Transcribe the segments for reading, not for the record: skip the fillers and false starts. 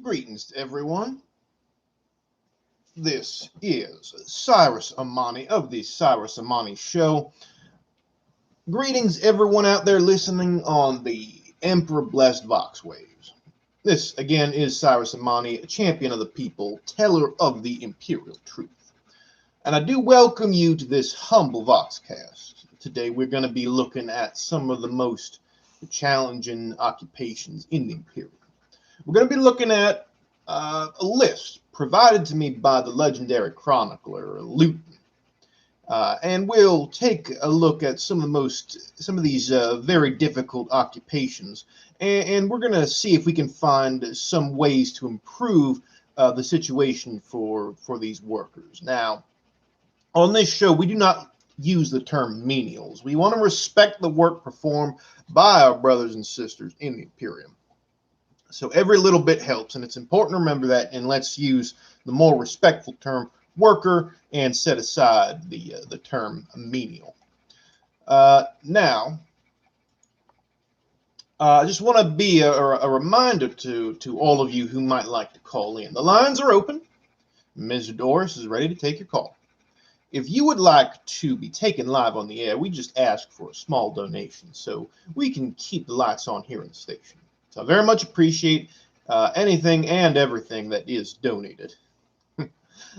Greetings to everyone. This is Cyrus Amani of the Cyrus Amani Show. Greetings everyone out there listening on the Emperor Blessed Vox Waves. This again is Cyrus Amani, a champion of the people, teller of the Imperial truth. And I do welcome you to this humble Voxcast. Today we're going to be looking at some of the most challenging occupations in the Imperial. We're going to be looking at a list provided to me by the legendary chronicler Luton, and we'll take a look at some of these very difficult occupations, and we're going to see if we can find some ways to improve the situation for these workers. Now, on this show, we do not use the term menials. We want to respect the work performed by our brothers and sisters in the Imperium. So every little bit helps, and it's important to remember that, and let's use the more respectful term worker and set aside the term menial. Now, I just want to be a reminder to all of you who might like to call in. The lines are open. Ms. Doris is ready to take your call. If you would like to be taken live on the air, we just ask for a small donation so we can keep the lights on here in the station. So I very much appreciate anything and everything that is donated,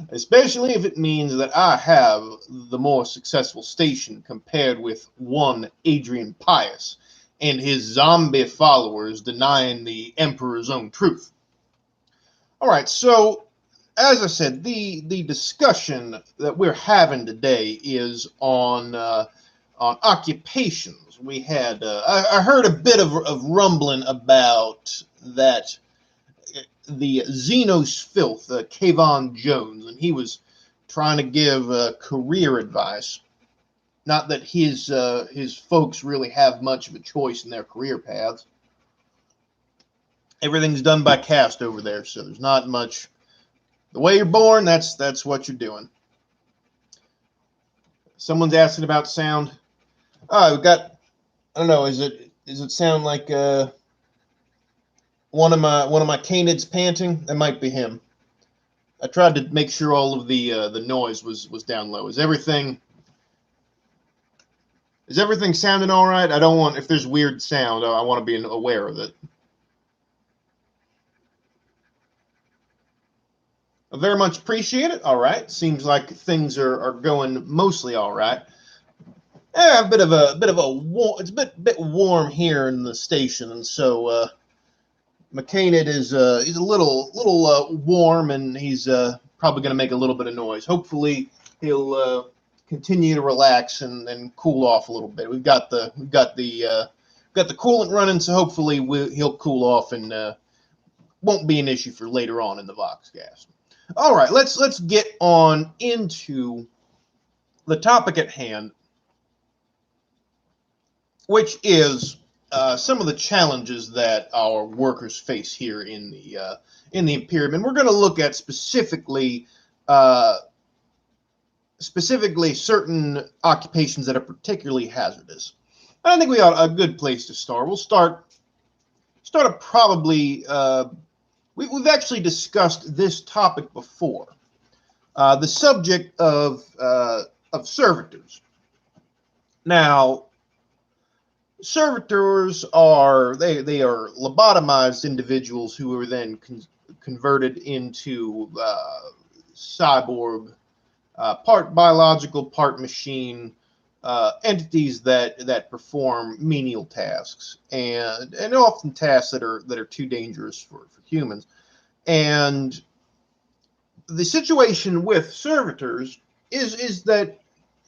especially if it means that I have the more successful station compared with one Adrian Pius and his zombie followers denying the Emperor's own truth. All right, so as I said, the discussion that we're having today is on occupations. We had I heard a bit of rumbling about that the Xenos filth, Kayvon Jones, and he was trying to give career advice. Not that his folks really have much of a choice in their career paths. Everything's done by caste over there, so there's not much. The way you're born, that's what you're doing. Someone's asking about sound. Oh, we've got. I don't know. Does it sound like one of my canids panting? That might be him. I tried to make sure all of the noise was down low. Is everything sounding all right? I don't want, if there's weird sound, I want to be aware of it. I very much appreciate it. All right. Seems like things are going mostly all right. Yeah, it's a bit warm here in the station, and so McCain he's a little warm, and he's probably going to make a little bit of noise. Hopefully, he'll continue to relax and cool off a little bit. We've got the coolant running, so hopefully he'll cool off and won't be an issue for later on in the Voxcast. All right, let's get on into the topic at hand, which is some of the challenges that our workers face here in the Imperium, and we're going to look at specifically certain occupations that are particularly hazardous. And I think we got a good place to start. We'll start at probably. We've actually discussed this topic before. The subject of servitors. Now, servitors are lobotomized individuals who are then converted into cyborg, part biological, part machine entities that perform menial tasks, and often tasks that are too dangerous for humans. And the situation with servitors is that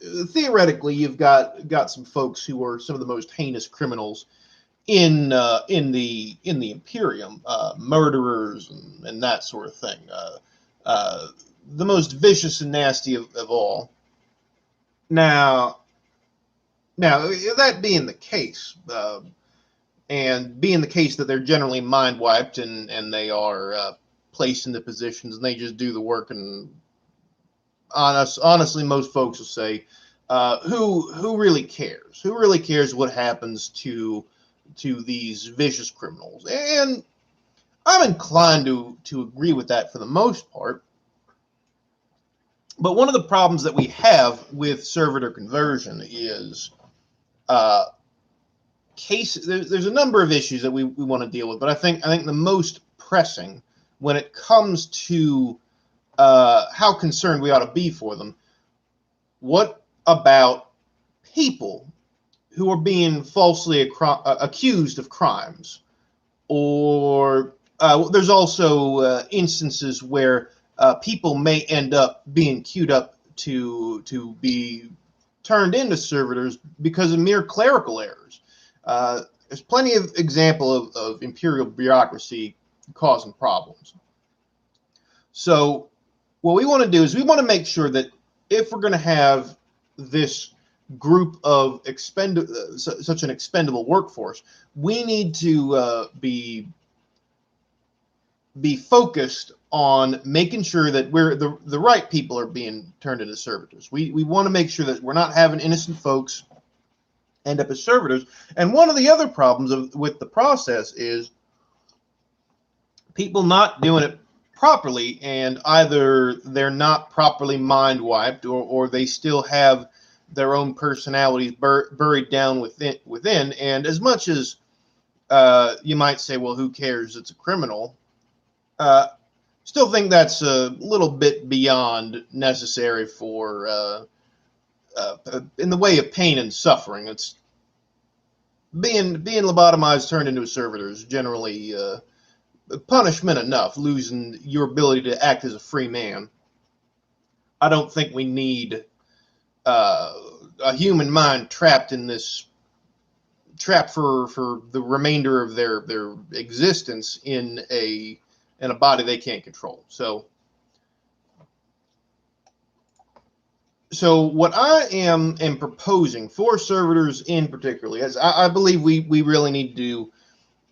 theoretically, you've got some folks who are some of the most heinous criminals in the Imperium, murderers and that sort of thing. The most vicious and nasty of all. Now that being the case, and being the case that they're generally mind wiped and they are placed into positions and they just do the work, and honestly, most folks will say, who really cares? Who really cares what happens to these vicious criminals? And I'm inclined to agree with that for the most part. But one of the problems that we have with servitor conversion is there's a number of issues that we want to deal with, but I think the most pressing when it comes to how concerned we ought to be for them. What about people who are being falsely accused of crimes? Or there's also instances where people may end up being queued up to be turned into servitors because of mere clerical errors. There's plenty of example of imperial bureaucracy causing problems. So what we want to do is we want to make sure that if we're going to have this group of such an expendable workforce, we need to be focused on making sure that the right people are being turned into servitors. We want to make sure that we're not having innocent folks end up as servitors. And one of the other problems with the process is people not doing it properly, and either they're not properly mind wiped, or they still have their own personalities buried down within. And as much as you might say, well, who cares? It's a criminal. Still think that's a little bit beyond necessary for in the way of pain and suffering. It's being lobotomized, turned into a servitor is generally punishment enough, losing your ability to act as a free man. I don't think we need a human mind trapped in this trap for the remainder of their existence in a body they can't control. So what I am proposing for servitors in particular is I believe we really need to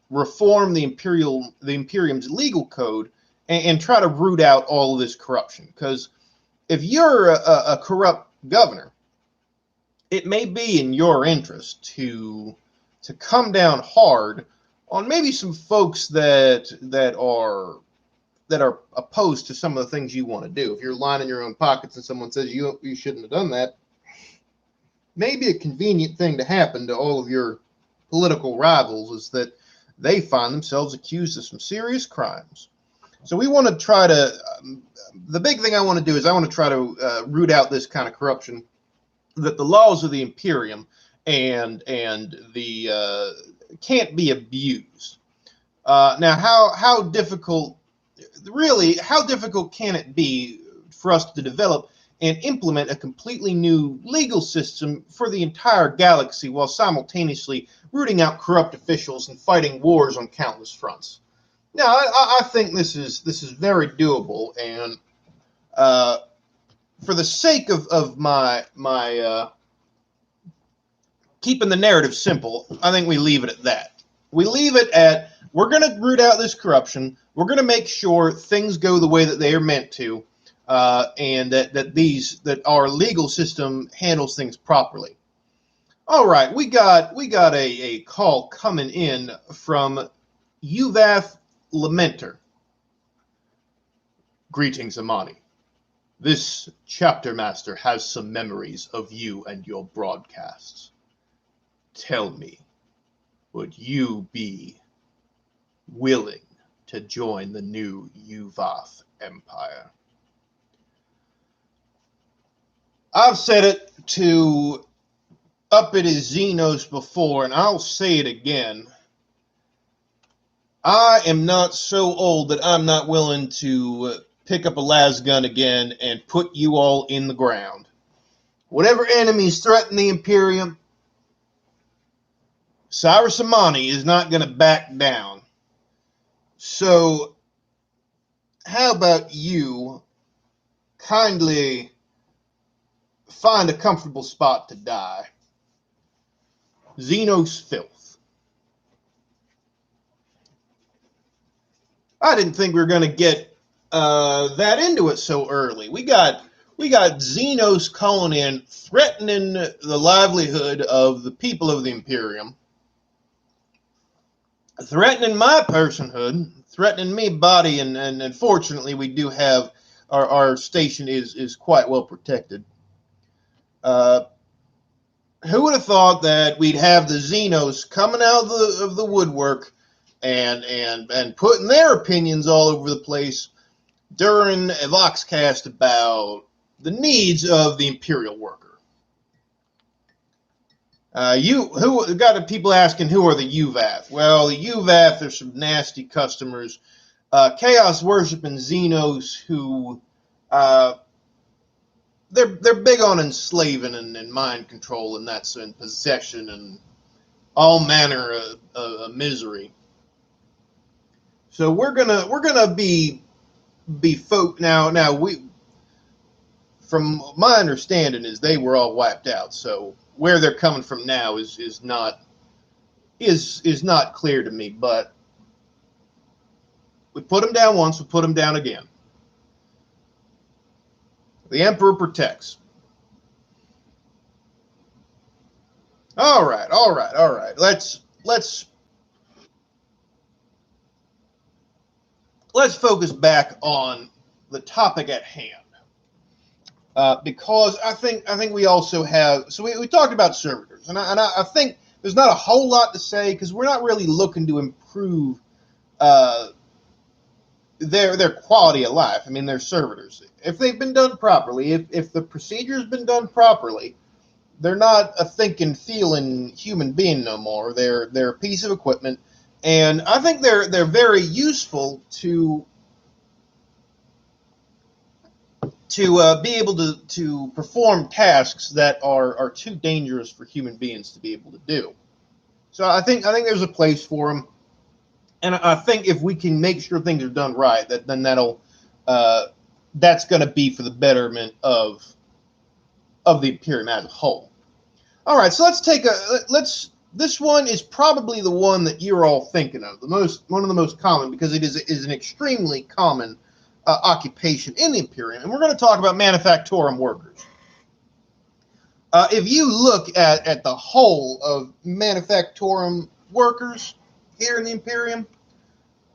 reform the Imperium's legal code and try to root out all of this corruption. Because if you're a corrupt governor, it may be in your interest to come down hard on maybe some folks that are opposed to some of the things you want to do. If you're lining your own pockets and someone says you shouldn't have done that, maybe a convenient thing to happen to all of your political rivals is that they find themselves accused of some serious crimes. So we want to try to, the big thing I want to do is I want to try to root out this kind of corruption, that the laws of the Imperium and the can't be abused. Now, how difficult can it be for us to develop and implement a completely new legal system for the entire galaxy while simultaneously rooting out corrupt officials and fighting wars on countless fronts? Now, I think this is very doable, and for the sake of my keeping the narrative simple, I think we leave it at that. We leave it at, we're going to root out this corruption. We're going to make sure things go the way that they are meant to, and that our legal system handles things properly. All right, we got a call coming in from Uvath Lamenter. Greetings, Amani. This chapter master has some memories of you and your broadcasts. Tell me, would you be willing to join the new Uvath Empire? I've said it to uppity Xenos before, and I'll say it again. I am not so old that I'm not willing to pick up a las gun again and put you all in the ground. Whatever enemies threaten the Imperium, Cyrus Amani is not going to back down. So, how about you kindly find a comfortable spot to die? Xenos filth. I didn't think we were going to get that into it so early. We got Xenos calling in, threatening the livelihood of the people of the Imperium. threatening my personhood, threatening me body, and unfortunately we do have our station is quite well protected. Uh, who would have thought that we'd have the Xenos coming out of the woodwork and putting their opinions all over the place during a Voxcast about the needs of the Imperial worker. You who got people asking who are the UVAF? Well, the UVAF are some nasty customers, chaos worshiping Xenos who they're big on enslaving and mind control, and that's in possession and all manner of misery. So we're gonna be folk now we from my understanding is they were all wiped out. So where they're coming from now is not clear to me. But we put them down once, we put them down again. The Emperor protects. All right. Let's focus back on the topic at hand. Because I think we also have, so we talked about servitors, and I think there's not a whole lot to say because we're not really looking to improve their quality of life. I mean, they're servitors. If they've been done properly, if the procedure's been done properly, they're not a thinking, feeling human being no more. They're a piece of equipment, and I think they're very useful to be able to perform tasks that are too dangerous for human beings to be able to do. So I think there's a place for them, and I think if we can make sure things are done right, then that's going to be for the betterment of the Imperium as a whole. All right, so let's. This one is probably the one that you're all thinking of, one of the most common because it is an extremely common occupation in the Imperium, and we're going to talk about manufactorum workers. If you look at the whole of manufactorum workers here in the Imperium,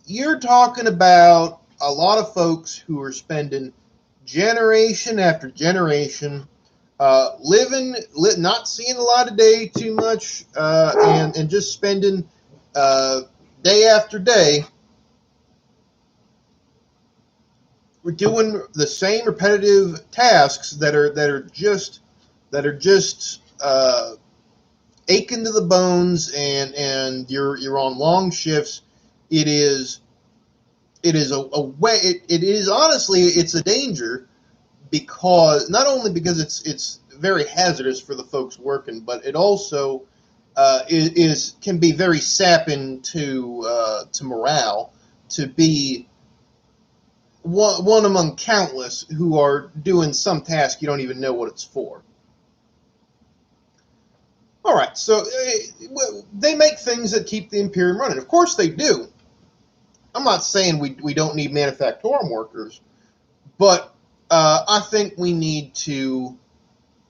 you're talking about a lot of folks who are spending generation after generation not seeing a lot of day too much, and just spending day after day. We're doing the same repetitive tasks that are just aching to the bones, and you're on long shifts. It is a way. It is honestly it's a danger because not only because it's very hazardous for the folks working, but it also can be very sapping to morale to be one among countless who are doing some task you don't even know what it's for. All right, so they make things that keep the Imperium running. Of course they do. I'm not saying we don't need manufactorum workers, but I think we need to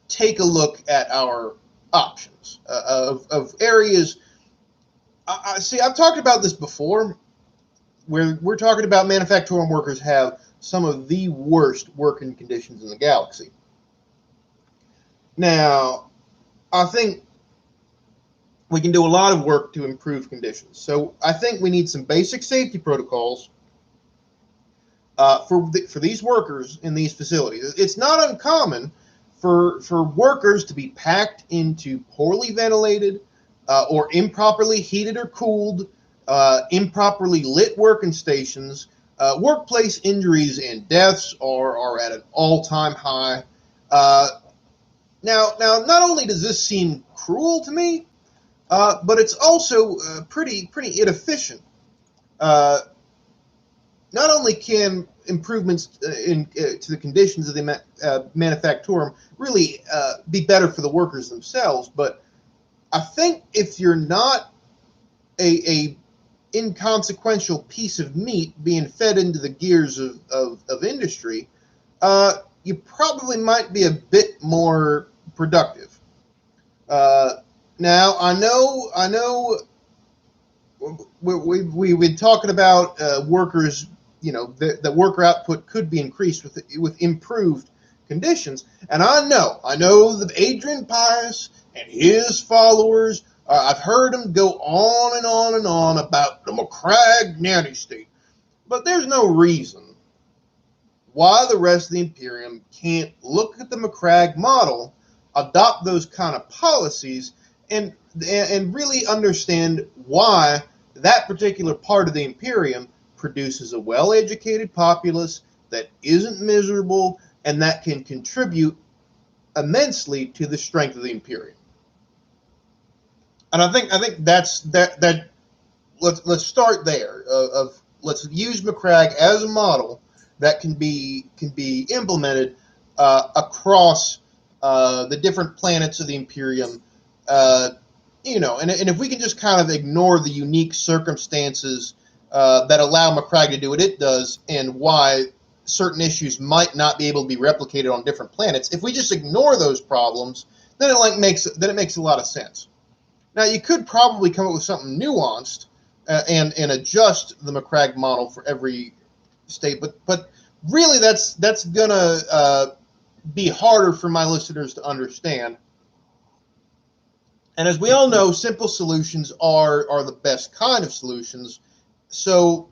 take a look at our options of areas. See, I've talked about this before, where we're talking about manufacturing workers have some of the worst working conditions in the galaxy. Now, I think we can do a lot of work to improve conditions. So I think we need some basic safety protocols for these workers in these facilities. It's not uncommon for workers to be packed into poorly ventilated or improperly heated or cooled, improperly lit working stations. Workplace injuries and deaths are at an all-time high. Now, not only does this seem cruel to me, but it's also pretty inefficient. Not only can improvements to the conditions of the manufactorum really be better for the workers themselves, but I think if you're not a inconsequential piece of meat being fed into the gears of industry, you probably might be a bit more productive. Now, I know we've been talking about workers. The worker output could be increased with improved conditions. And I know that Adrian Pius and his followers. I've heard them go on and on and on about the McCrag nanny state, but there's no reason why the rest of the Imperium can't look at the McCrag model, adopt those kind of policies, and really understand why that particular part of the Imperium produces a well-educated populace that isn't miserable and that can contribute immensely to the strength of the Imperium. And I think that's that. Let's start there. Let's use McCrag as a model that can be implemented across the different planets of the Imperium. And if we can just kind of ignore the unique circumstances that allow McCrag to do what it does, and why certain issues might not be able to be replicated on different planets, if we just ignore those problems, then it makes a lot of sense. Now, you could probably come up with something nuanced and adjust the McCrag model for every state, but really that's gonna be harder for my listeners to understand. And as we all know, simple solutions are the best kind of solutions. So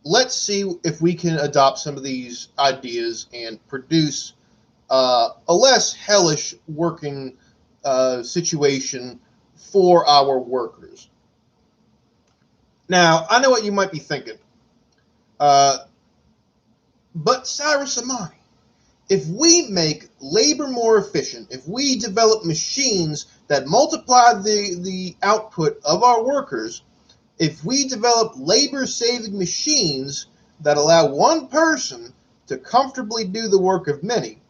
let's see if we can adopt some of these ideas and produce a less hellish working situation for our workers. Now, I know what you might be thinking. But Cyrus Amani, if we make labor more efficient, if we develop machines that multiply the output of our workers, if we develop labor-saving machines that allow one person to comfortably do the work of many,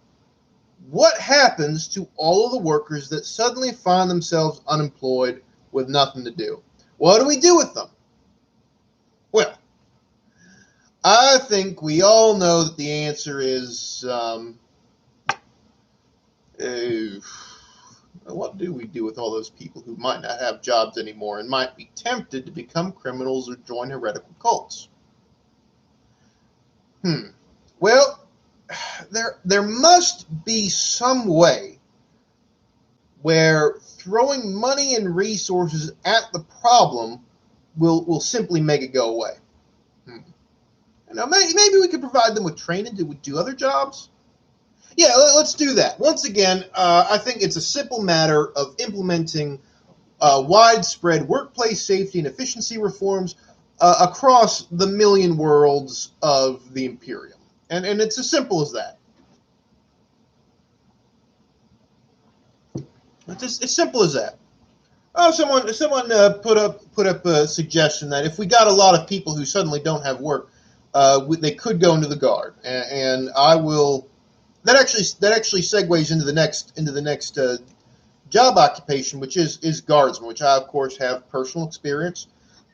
what happens to all of the workers that suddenly find themselves unemployed with nothing to do? What do we do with them? Well, I think we all know that the answer is, what do we do with all those people who might not have jobs anymore and might be tempted to become criminals or join heretical cults? Well, there must be some way where throwing money and resources at the problem will simply make it go away. Now, maybe we could provide them with training to do other jobs. Yeah, let's do that. Once again, I think it's a simple matter of implementing widespread workplace safety and efficiency reforms across the million worlds of the Imperium. And it's as simple as that. It's as simple as that. Oh, someone put up a suggestion that if we got a lot of people who suddenly don't have work, they could go into the Guard, and I will. That actually segues into the next job occupation, which is guardsman, which I of course have personal experience.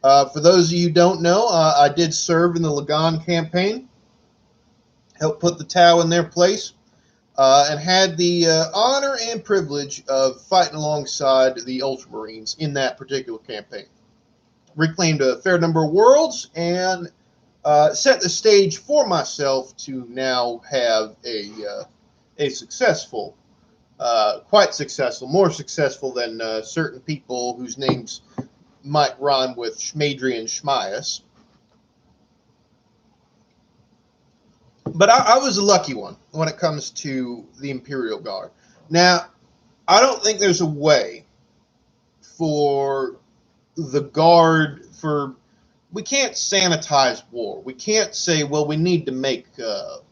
For those of you who don't know, I did serve in the Lagan campaign, helped put the Tau in their place, and had the honor and privilege of fighting alongside the Ultramarines in that particular campaign. Reclaimed a fair number of worlds and set the stage for myself to now have a successful, quite successful, more successful than certain people whose names might rhyme with Schmadri and Schmias. But I was a lucky one when it comes to the Imperial Guard. Now, I don't think there's a way for the Guard we can't sanitize war. We can't say, well, we need to make the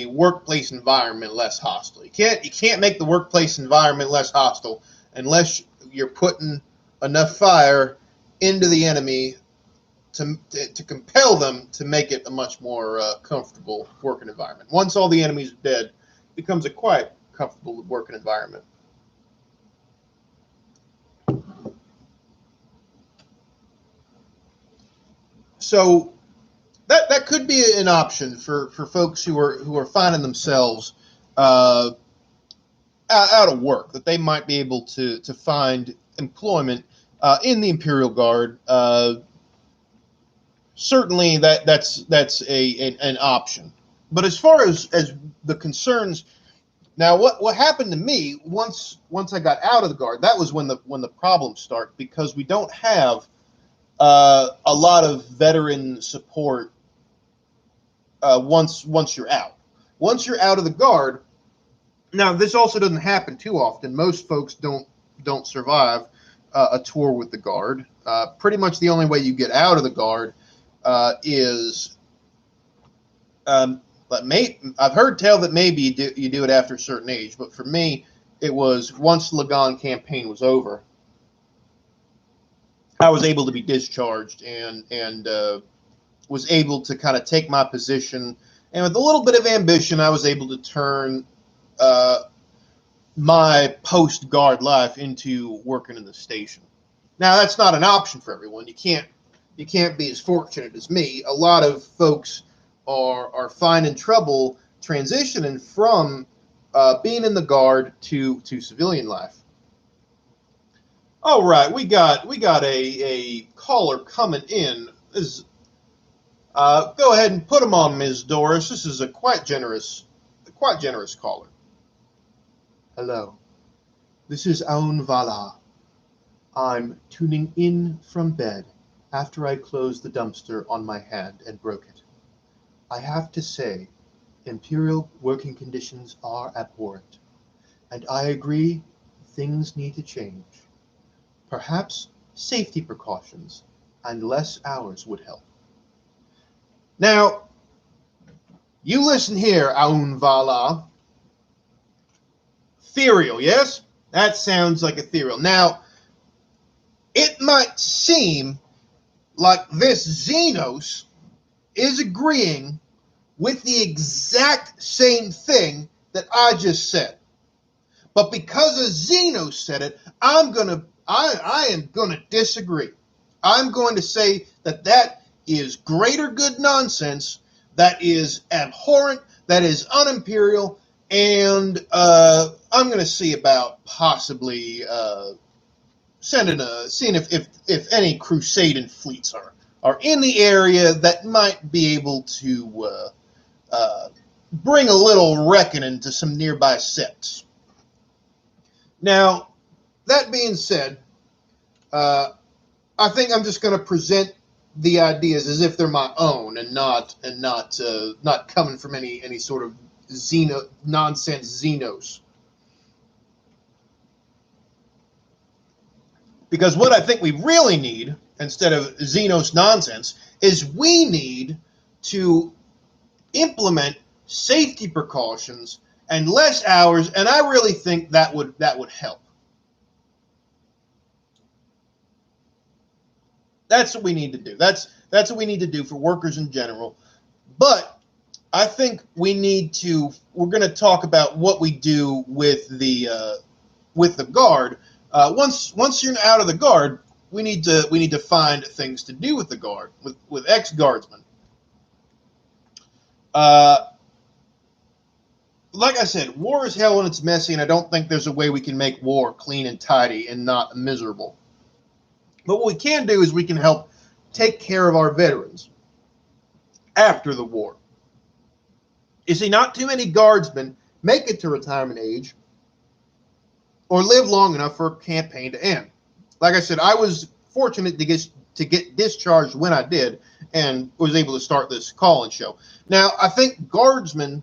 workplace environment less hostile. You can't make the workplace environment less hostile unless you're putting enough fire into the enemy to compel them to make it a much more comfortable working environment. Once all the enemies are dead, it becomes a quite comfortable working environment. So that could be an option for folks who are finding themselves out of work, that they might be able to find employment in the Imperial Guard. Certainly, that's an option. But as far as the concerns, now what happened to me once I got out of the Guard, that was when the problems start, because we don't have a lot of veteran support once you're out. Once you're out of the Guard, now this also doesn't happen too often. Most folks don't survive a tour with the Guard. Pretty much the only way you get out of the Guard is, I've heard tell that maybe you do it after a certain age, but for me, it was once the Lagan campaign was over. I was able to be discharged and was able to kind of take my position, and with a little bit of ambition, I was able to turn my post-Guard life into working in the station. Now, that's not an option for everyone. You can't be as fortunate as me. A lot of folks are finding trouble transitioning from being in the Guard to civilian life. All right, we got a caller coming in. Go ahead and put him on, Ms. Doris. This is a quite generous caller. Hello, this is Aun Vala. I'm tuning in from bed after I closed the dumpster on my hand and broke it. I have to say, Imperial working conditions are abhorrent, and I agree things need to change. Perhaps safety precautions and less hours would help. Now, you listen here, Aun Vala. Ethereal, yes? That sounds like ethereal. Now, it might seem like this Xenos is agreeing with the exact same thing that I just said. But because a Xenos said it, I am gonna disagree. I'm going to say that is greater good nonsense, that is abhorrent, that is un-imperial, and I'm going to see about possibly seeing if any Crusading fleets are in the area that might be able to bring a little reckoning to some nearby sects. Now, that being said, I think I'm just going to present the ideas as if they're my own and not coming from any sort of nonsense Xenos. Because what I think we really need, instead of Xenos nonsense, is we need to implement safety precautions and less hours, and I really think that would help. That's what we need to do. That's what we need to do for workers in general. But I think we're going to talk about what we do with the Guard. Once you're out of the Guard, we need to find things to do with the Guard, with ex-guardsmen. Like I said, war is hell and it's messy, and I don't think there's a way we can make war clean and tidy and not miserable. But what we can do is we can help take care of our veterans after the war. You see, not too many guardsmen make it to retirement age or live long enough for a campaign to end. Like I said, I was fortunate to get discharged when I did and was able to start this call-in show. Now, I think guardsmen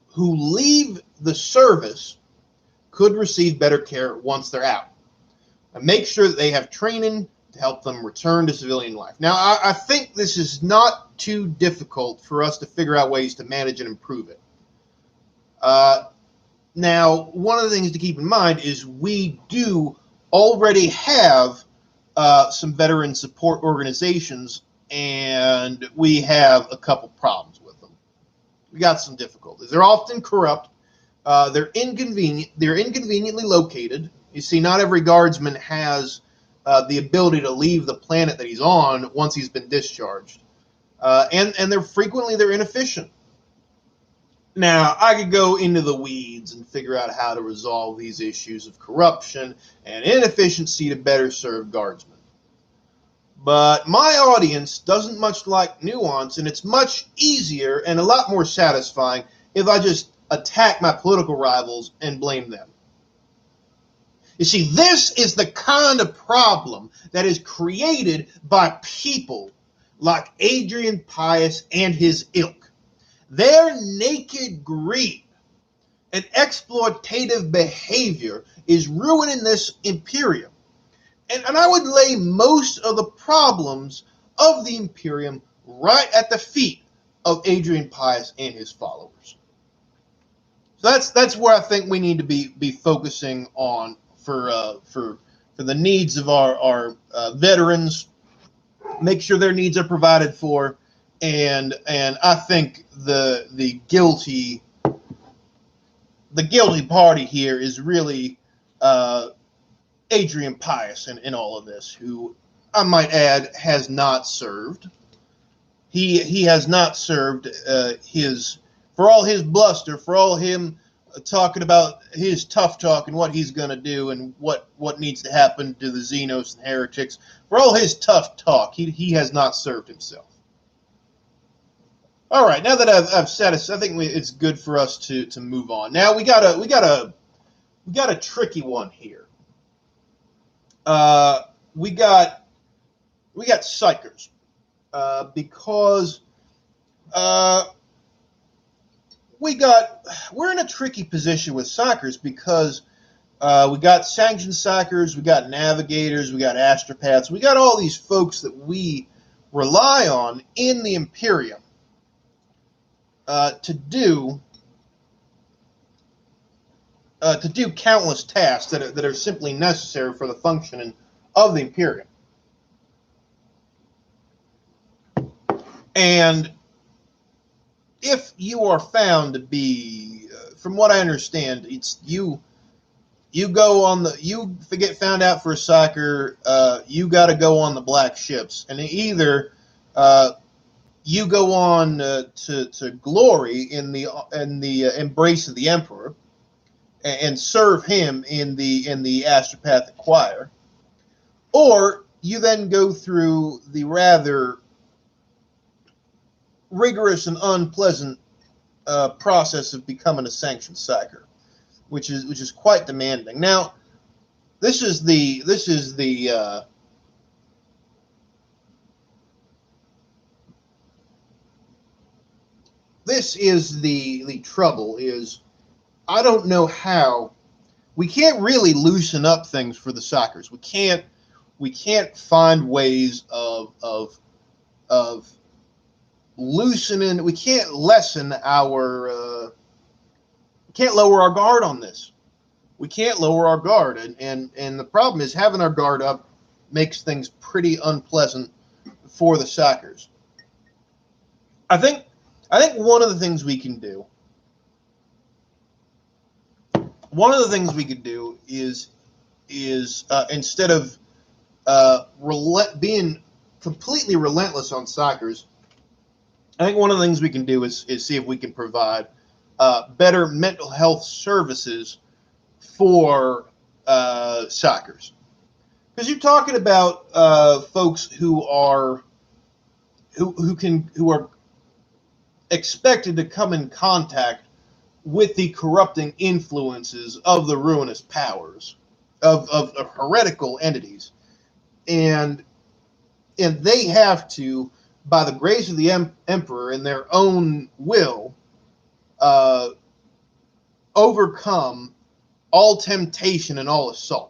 who leave the service could receive better care once they're out. And make sure that they have training to help them return to civilian life. Now, I think this is not too difficult for us to figure out ways to manage and improve it. Now, one of the things to keep in mind is we do already have some veteran support organizations, and we have a couple problems with them. We got some difficulties. They're often corrupt. They're inconvenient. They're inconveniently located. You see, not every guardsman has the ability to leave the planet that he's on once he's been discharged, and they're inefficient. Now, I could go into the weeds and figure out how to resolve these issues of corruption and inefficiency to better serve guardsmen. But my audience doesn't much like nuance, and it's much easier and a lot more satisfying if I just attack my political rivals and blame them. You see, this is the kind of problem that is created by people like Adrian Pius and his ilk. Their naked greed and exploitative behavior is ruining this Imperium. And I would lay most of the problems of the Imperium right at the feet of Adrian Pius and his followers. So that's where I think we need to be focusing on for the needs of our veterans. Make sure their needs are provided for, and I think the guilty party here is really Adrian Pius in all of this, who I might add has not served. He has not served for all his bluster, for all him talking about his tough talk and what he's going to do and what needs to happen to the Xenos and heretics. For all his tough talk, he has not served himself. All right, now that I've said it, I think it's good for us to move on. Now we got a tricky one here. We got psykers, because we're in a tricky position with psykers because we got sanctioned psykers, we got navigators, we got astropaths, we got all these folks that we rely on in the Imperium to do countless tasks that are simply necessary for the functioning of the Imperium. And if you are found to be, from what I understand, it's you get found out for a psyker, you got to go on the black ships, and either you go on to glory in the embrace of the Emperor and serve him in the astropathic choir, or you then go through the rather rigorous and unpleasant process of becoming a sanctioned psyker, which is quite demanding. Now, this is the trouble. Is I don't know how we can't really loosen up things for the psykers. We can't find ways of loosening. We can't lessen our. Can't lower our guard on this. We can't lower our guard, and the problem is having our guard up makes things pretty unpleasant for the psykers. I think one of the things we can do. One of the things we could do is instead of being completely relentless on psykers, I think one of the things we can do is see if we can provide better mental health services for psykers. Because you're talking about folks who are expected to come in contact with the corrupting influences of the ruinous powers of heretical entities, and they have to, by the grace of the Emperor and their own will, overcome all temptation and all assault.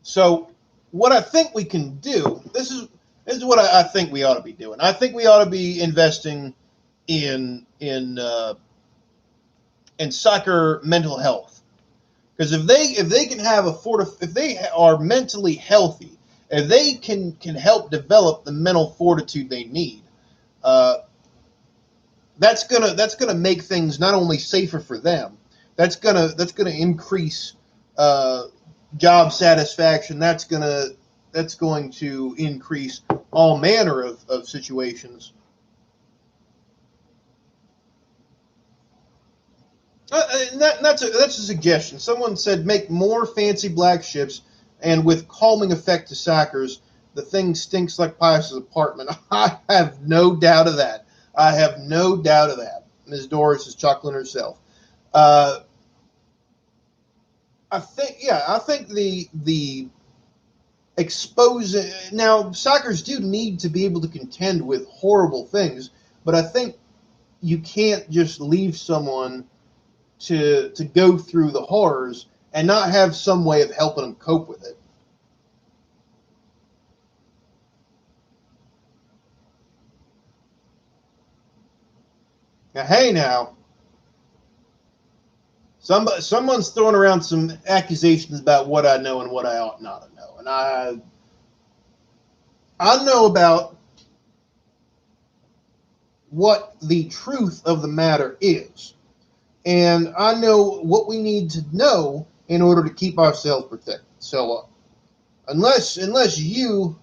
So what I think we can do, this is what I think we ought to be doing. I think we ought to be investing in psyker mental health, because if they can have if they are mentally healthy, if they can help develop the mental fortitude they need, that's gonna make things not only safer for them, that's gonna increase job satisfaction. That's going to increase all manner of situations. that's a suggestion. Someone said make more fancy black ships, and with calming effect to psykers, the thing stinks like Pius's apartment. I have no doubt of that. I have no doubt of that. Ms. Doris is chuckling herself. I think the exposing now psykers do need to be able to contend with horrible things, but I think you can't just leave someone to go through the horrors and not have some way of helping them cope with it. Now, hey, now, someone's throwing around some accusations about what I know and what I ought not to know, and I know about what the truth of the matter is, and I know what we need to know in order to keep ourselves protected. So, unless you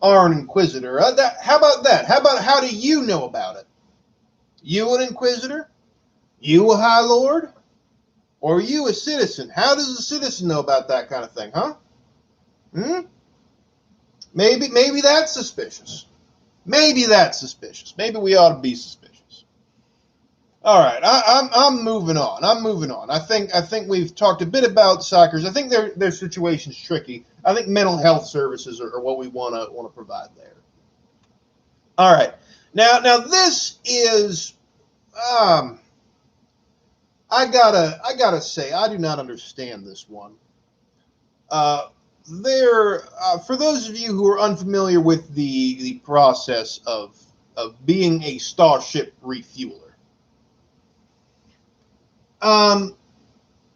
are an inquisitor, how about that? How do you know about it? You an inquisitor? You a high lord? Or are you a citizen? How does a citizen know about that kind of thing, huh? Maybe that's suspicious. Maybe that's suspicious. Maybe we ought to be suspicious. All right, I'm moving on. I think we've talked a bit about psykers. I think their situation's tricky. I think mental health services are what we want to provide there. All right, now this is I gotta say I do not understand this one. For those of you who are unfamiliar with the process of being a Starship refueler,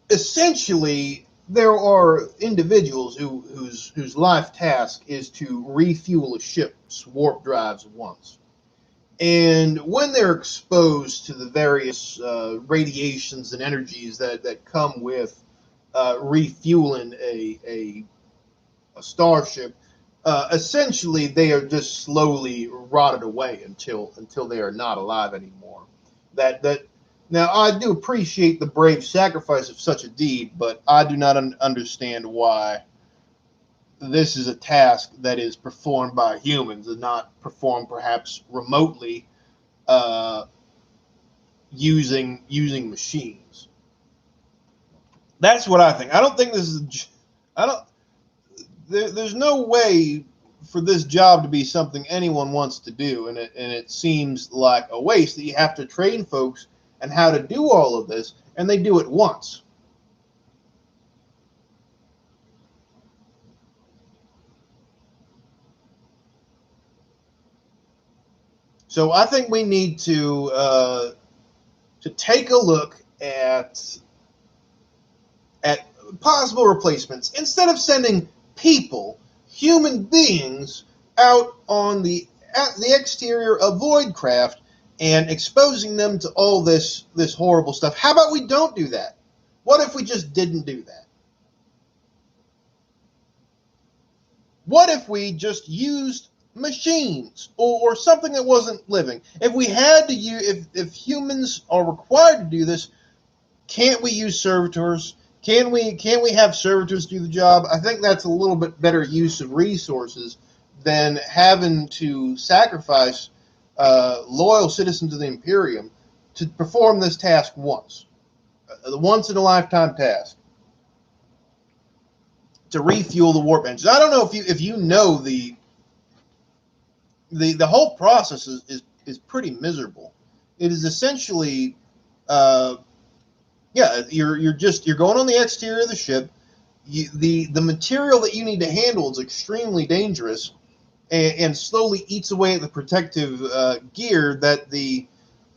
essentially there are individuals whose life task is to refuel a ship's warp drives once. And when they're exposed to the various radiations and energies that come with refueling a starship, essentially they are just slowly rotted away until they are not alive anymore. That now I do appreciate the brave sacrifice of such a deed, but I do not understand why this is a task that is performed by humans and not performed perhaps remotely using machines. That's what I think. I don't think this is. I don't. There's no way for this job to be something anyone wants to do, and it seems like a waste that you have to train folks and how to do all of this, and they do it once. So I think we need to take a look at possible replacements instead of sending people, human beings, out on the exterior of Voidcraft and exposing them to all this horrible stuff. How about we don't do that? What if we just didn't do that? What if we just used machines or something that wasn't living? If we had to use, if humans are required to do this, can't we use servitors? Can't we have servitors do the job? I think that's a little bit better use of resources than having to sacrifice loyal citizens of the Imperium to perform this task once, the once in a lifetime task, to refuel the warp engines. I don't know if you know the whole process is pretty miserable. It is essentially you're going on the exterior of the ship. The material that you need to handle is extremely dangerous, and slowly eats away at the protective gear that the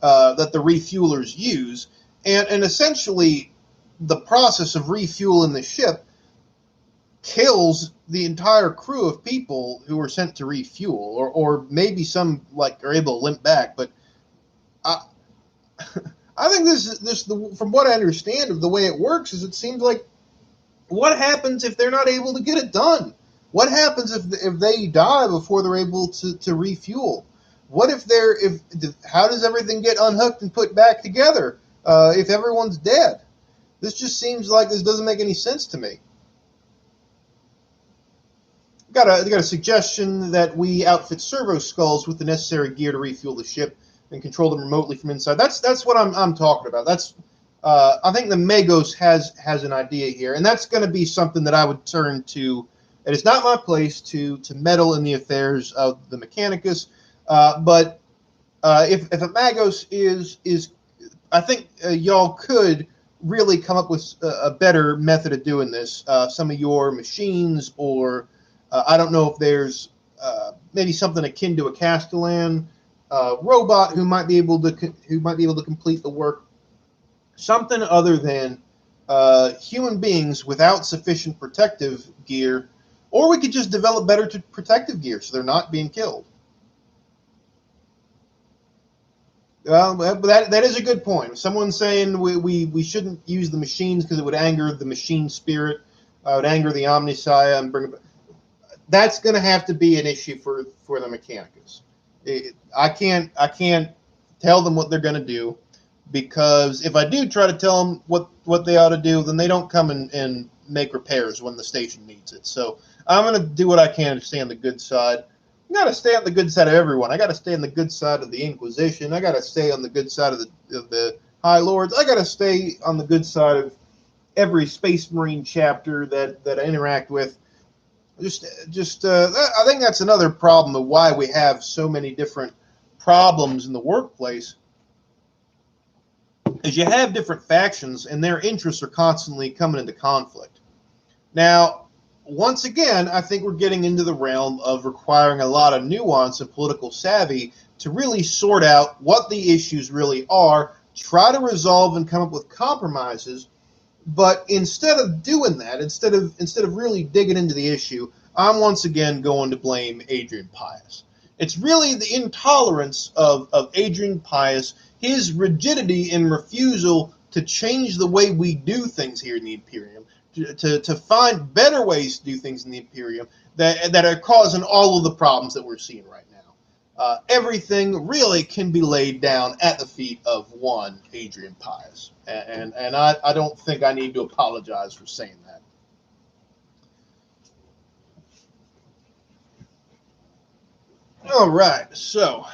refuelers use, and essentially the process of refueling the ship kills the entire crew of people who are sent to refuel, or maybe some are able to limp back, but I think from what I understand of the way it works is it seems like what happens if they're not able to get it done? What happens if they die before they're able to refuel? What how does everything get unhooked and put back together if everyone's dead? This just seems like this doesn't make any sense to me. Got a suggestion that we outfit servo skulls with the necessary gear to refuel the ship and control them remotely from inside. That's what I'm talking about. That's I think the Magos has an idea here, and that's going to be something that I would turn to. It is not my place to meddle in the affairs of the Mechanicus, but if a Magos is, I think y'all could really come up with a better method of doing this. Some of your machines, or I don't know if there's maybe something akin to a Castellan robot who might be able to complete the work. Something other than human beings without sufficient protective gear, or we could just develop better protective gear so they're not being killed. But that is a good point. Someone's saying we shouldn't use the machines because it would anger the machine spirit, would anger the Omnissiah, and bring it. That's going to have to be an issue for the Mechanicus. I can't tell them what they're going to do, because if I do try to tell them what they ought to do, then they don't come and make repairs when the station needs it. So I'm going to do what I can to stay on the good side. I got to stay on the good side of everyone. I got to stay on the good side of the Inquisition. I got to stay on the good side of the High Lords. I got to stay on the good side of every Space Marine chapter that I interact with. I think that's another problem of why we have so many different problems in the workplace, is you have different factions and their interests are constantly coming into conflict. Now, once again, I think we're getting into the realm of requiring a lot of nuance and political savvy to really sort out what the issues really are, try to resolve and come up with compromises. But instead of doing that, instead of really digging into the issue, I'm once again going to blame Adrian Pius. It's really the intolerance of Adrian Pius, his rigidity and refusal to change the way we do things here in the Imperium, to find better ways to do things in the Imperium that are causing all of the problems that we're seeing right now. Everything really can be laid down at the feet of one Adrian Pius. And I don't think I need to apologize for saying that. All right, so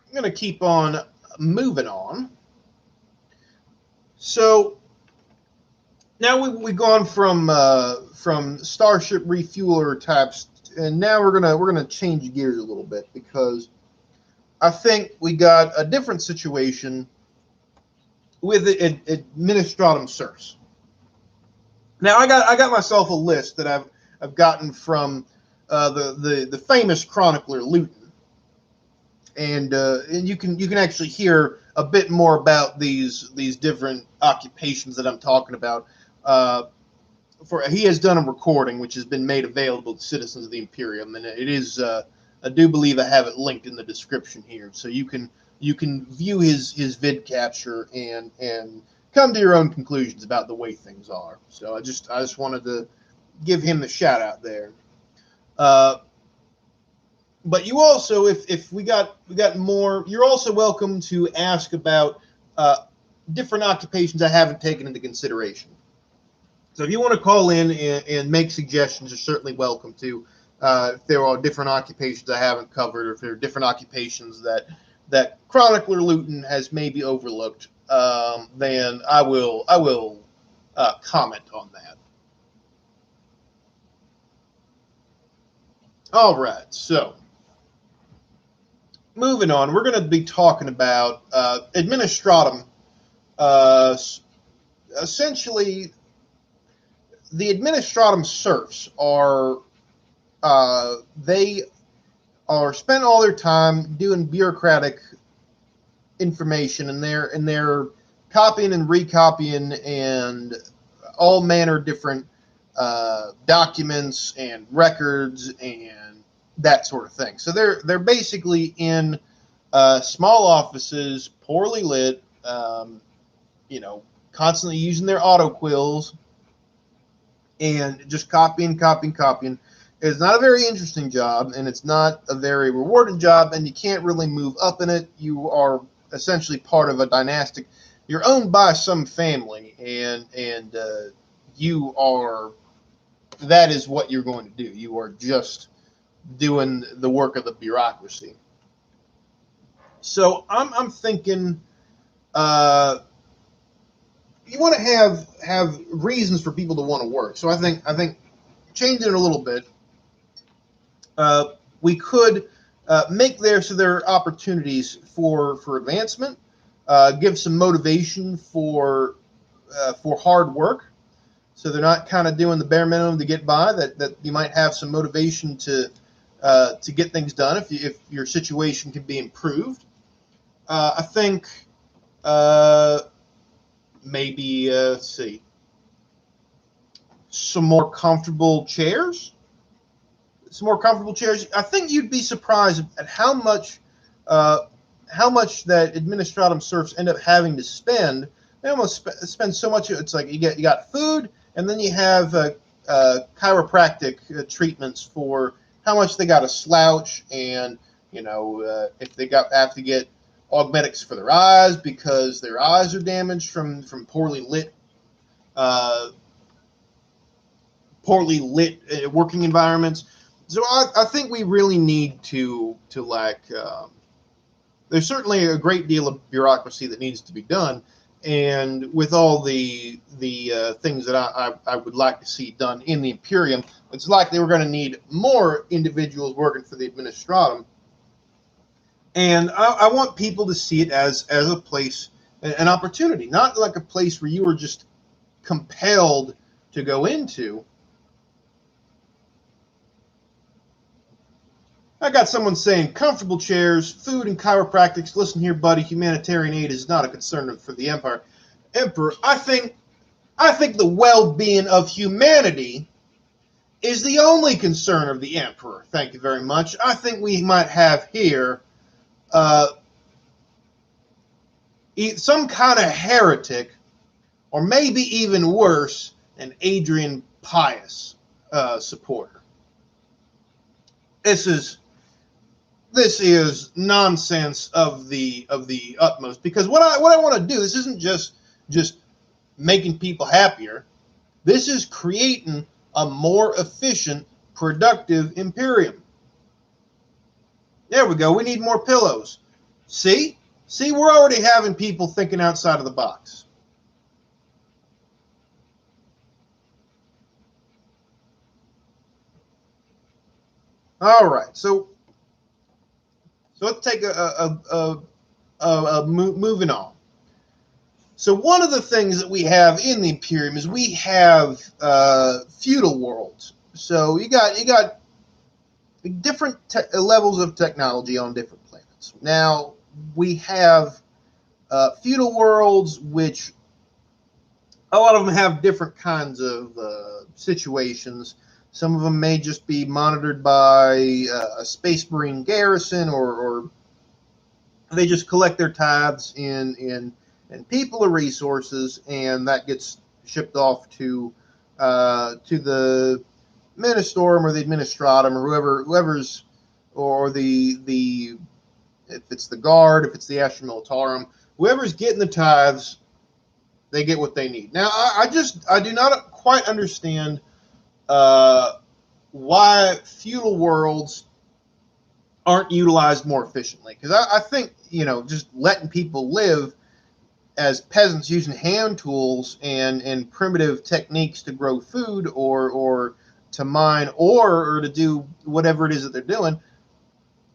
I'm going to keep on moving on. So now we've gone from Starship refueler types, and now we're gonna change gears a little bit, because I think we got a different situation with Administratum serfs. Now I got myself a list that I've gotten from the famous chronicler Luton, and you can actually hear a bit more about these different occupations that I'm talking about. He has done a recording which has been made available to citizens of the Imperium, and it is I do believe I have it linked in the description here, so you can view his vid capture and come to your own conclusions about the way things are. So I just wanted to give him the shout out there. But you also, if we got more, you're also welcome to ask about different occupations I haven't taken into consideration. So if you want to call in and make suggestions, you're certainly welcome to. If there are different occupations I haven't covered, or if there are different occupations that Chronicler Luton has maybe overlooked, then I will comment on that. All right, so moving on, we're going to be talking about Administratum. Essentially, the Administratum serfs are they are spent all their time doing bureaucratic information, and they're copying and recopying and all manner of different documents and records and that sort of thing. So they're basically in small offices, poorly lit, constantly using their autoquills and just copying. It's not a very interesting job, and it's not a very rewarding job, and you can't really move up in it. You are essentially part of a dynastic. You're owned by some family, and you are. That is what you're going to do. You are just doing the work of the bureaucracy. So I'm thinking, you want to have reasons for people to want to work. So I think changing it a little bit, we could make there are opportunities for advancement, give some motivation for hard work, so they're not kind of doing the bare minimum to get by. That you might have some motivation to get things done if your situation can be improved. I think maybe let's see, some more comfortable chairs. Some more comfortable chairs. I think you'd be surprised at how much that administratum serfs end up having to spend. They almost spend so much. It's like you got food, and then you have chiropractic treatments for how much they got to slouch, and if they have to get augmetics for their eyes because their eyes are damaged from poorly lit working environments. So I think we really need to there's certainly a great deal of bureaucracy that needs to be done, and with all the things that I would like to see done in the Imperium, it's likely we're going to need more individuals working for the administratum. And I want people to see it as a place, an opportunity, not like a place where you are just compelled to go into. I got someone saying comfortable chairs, food, and chiropractics. Listen here, buddy. Humanitarian aid is not a concern for the Emperor. I think the well-being of humanity is the only concern of the Emperor. Thank you very much. I think we might have here some kind of heretic, or maybe even worse, an Adrian Pius supporter. This is nonsense of the utmost, because what I want to do, this isn't just making people happier. This is creating a more efficient, productive Imperium. There we go. We need more pillows. See, we're already having people thinking outside of the box. All right, so let's take moving on. So one of the things that we have in the Imperium is we have feudal worlds. So you got different levels of technology on different planets. Now we have feudal worlds, which a lot of them have different kinds of situations. Some of them may just be monitored by a Space Marine garrison, or they just collect their tithes in people or resources, and that gets shipped off to the Ministorum or the Administratum or whoever's, or the if it's the Guard, if it's the Astra Militarum, whoever's getting the tithes, they get what they need. Now I do not quite understand why feudal worlds aren't utilized more efficiently, because I think just letting people live as peasants using hand tools and primitive techniques to grow food or to mine or to do whatever it is that they're doing,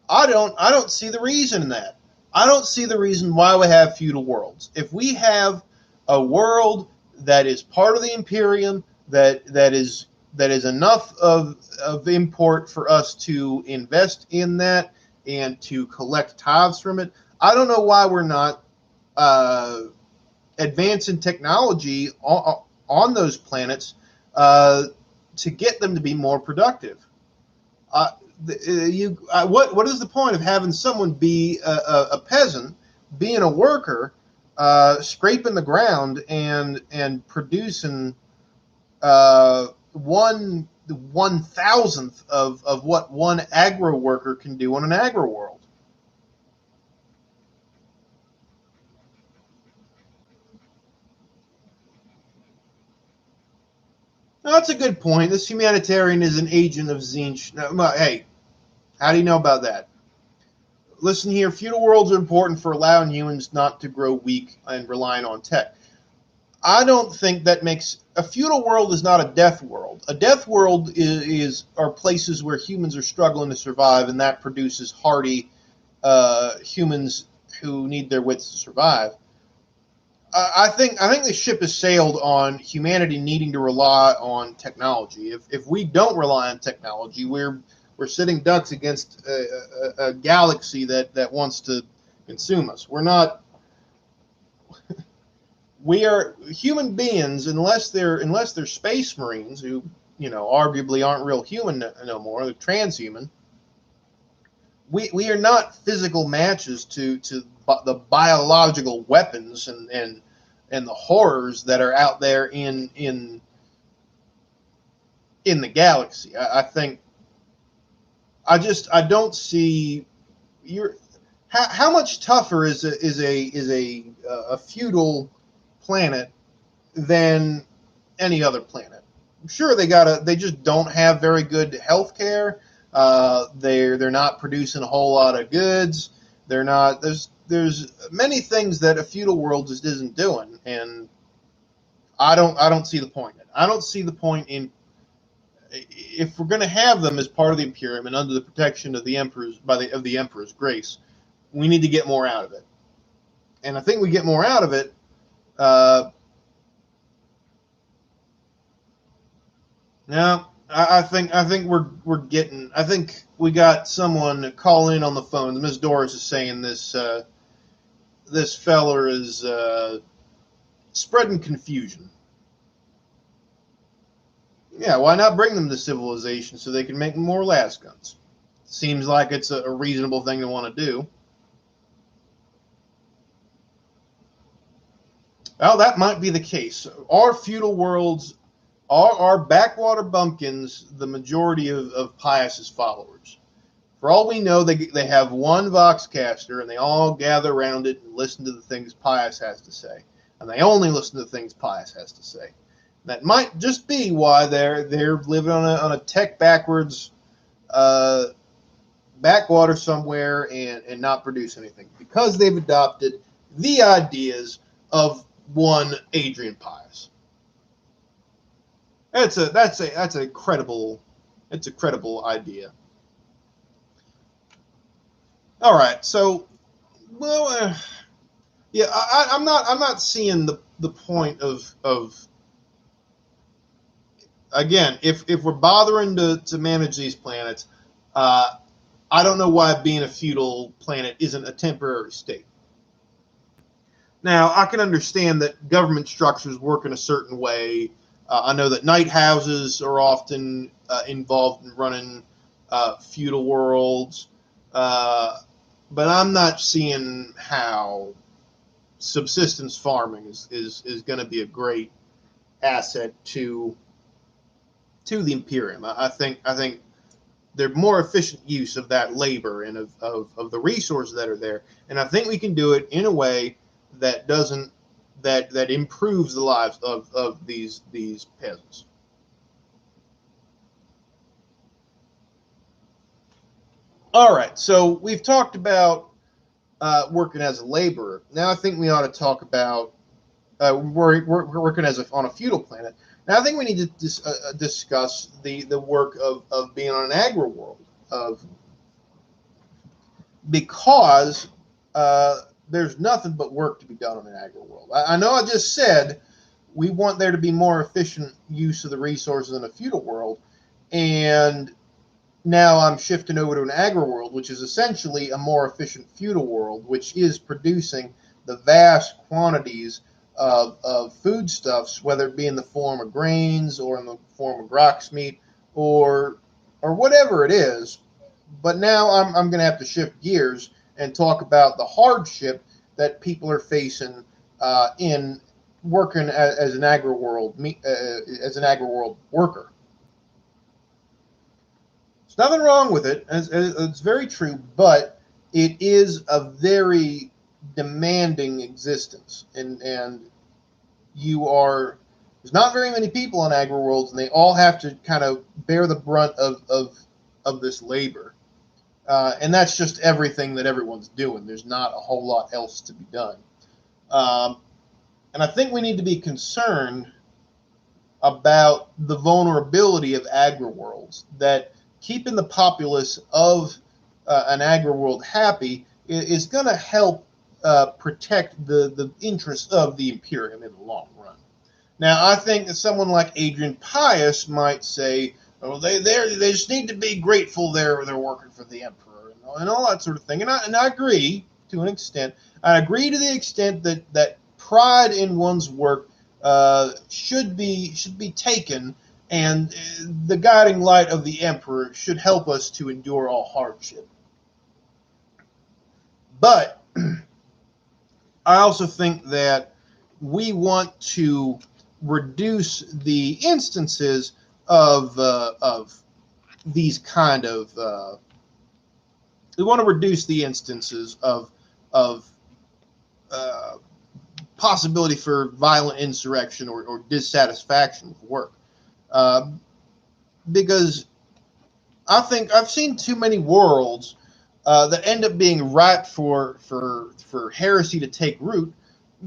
I don't see the reason in that. I don't see the reason why we have feudal worlds. If we have a world that is part of the Imperium, that is enough of import for us to invest in that and to collect tithes from it, I don't know why we're not advancing technology on those planets to get them to be more productive. What is the point of having someone be a peasant, being a worker, scraping the ground and producing 1/1000th of what one agro worker can do on an agro world? No, that's a good point. This humanitarian is an agent of Zinch. Hey, how do you know about that? Listen here, feudal worlds are important for allowing humans not to grow weak and relying on tech. I don't think that makes a feudal world is not a death world. A death world are places where humans are struggling to survive, and that produces hardy humans who need their wits to survive. I think the ship has sailed on humanity needing to rely on technology. If we don't rely on technology, we're sitting ducks against a galaxy that wants to consume us. We are human beings unless they're space marines who arguably aren't real human no more. They're transhuman. We are not physical matches to the biological weapons and the horrors that are out there in the galaxy. I think I don't see how much tougher is a feudal planet than any other planet. Sure, they just don't have very good health care. They're not producing a whole lot of goods. They're not there's many things that a feudal world just isn't doing, and I don't see the point in it. I don't see the point in if we're going to have them as part of the Imperium and under the protection of the Emperor's grace, we need to get more out of it. And I think we get more out of it. Now, I think we're getting. I think we got someone call in on the phone. Ms. Doris is saying this feller is spreading confusion. Yeah, why not bring them to civilization so they can make more las guns? Seems like it's a reasonable thing to want to do. Well, that might be the case. Our feudal worlds, our backwater bumpkins, the majority of Pius's followers. For all we know, they have one Voxcaster, and they all gather around it and listen to the things Pius has to say. And they only listen to the things Pius has to say. That might just be why they're living on a tech backwards backwater somewhere and not produce anything, because they've adopted the ideas of one Adrian Pius. That's a credible idea. All right, so yeah, I'm not seeing the point of again, if we're bothering to manage these planets, I don't know why being a feudal planet isn't a temporary state. Now, I can understand that government structures work in a certain way. I know that knight houses are often involved in running feudal worlds, but I'm not seeing how subsistence farming is going to be a great asset to the Imperium. I think they're more efficient use of that labor and of the resources that are there, and I think we can do it in a way that doesn't that improves the lives of these peasants. All right, so we've talked about working as a laborer. Now I think we ought to talk about we're working on a feudal planet. Now I think we need to discuss the work of being on an Agriworld, because there's nothing but work to be done on an Agriworld. I know I just said we want there to be more efficient use of the resources in a feudal world, and now I'm shifting over to an Agriworld, which is essentially a more efficient feudal world, which is producing the vast quantities of foodstuffs, whether it be in the form of grains or in the form of rocks meat or whatever it is. But now I'm going to have to shift gears and talk about the hardship that people are facing in working as an Agriworld worker. There's nothing wrong with it. It's very true, but it is a very demanding existence, and you are There's not very many people on Agriworld, and they all have to kind of bear the brunt of this labor. And that's just everything that everyone's doing. There's not a whole lot else to be done. And I think we need to be concerned about the vulnerability of Agriworlds, that keeping the populace of an Agriworld happy is going to help protect the interests of the Imperium in the long run. Now, I think that someone like Adrian Pius might say, "Oh, they just need to be grateful they're working for the Emperor and all that sort of thing." And I agree to an extent. I agree to the extent that pride in one's work should be taken, and the guiding light of the Emperor should help us to endure all hardship. But I also think that we want to reduce the instances of these kind of we want to reduce the instances of possibility for violent insurrection or dissatisfaction with work, because I think I've seen too many worlds that end up being ripe for heresy to take root,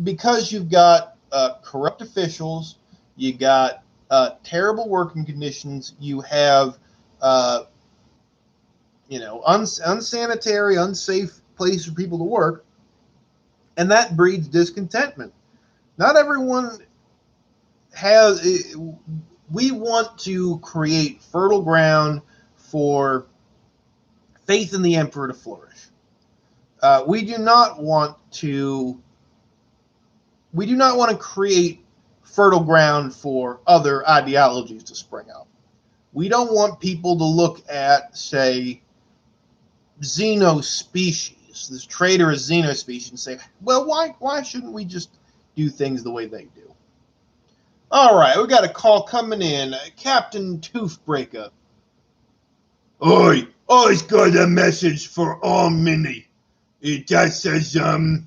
because you've got corrupt officials, you got terrible working conditions, you have unsanitary, unsafe place for people to work, and that breeds discontentment. Not everyone has. We want to create fertile ground for faith in the Emperor to flourish. We do not want to create fertile ground for other ideologies to spring up. We don't want people to look at, say, xenospecies, this traitorous xenospecies, and say, well, why shouldn't we just do things the way they do? All right, we got a call coming in. Captain Toothbreaker. Oi, I's got a message for Amani. It just says, I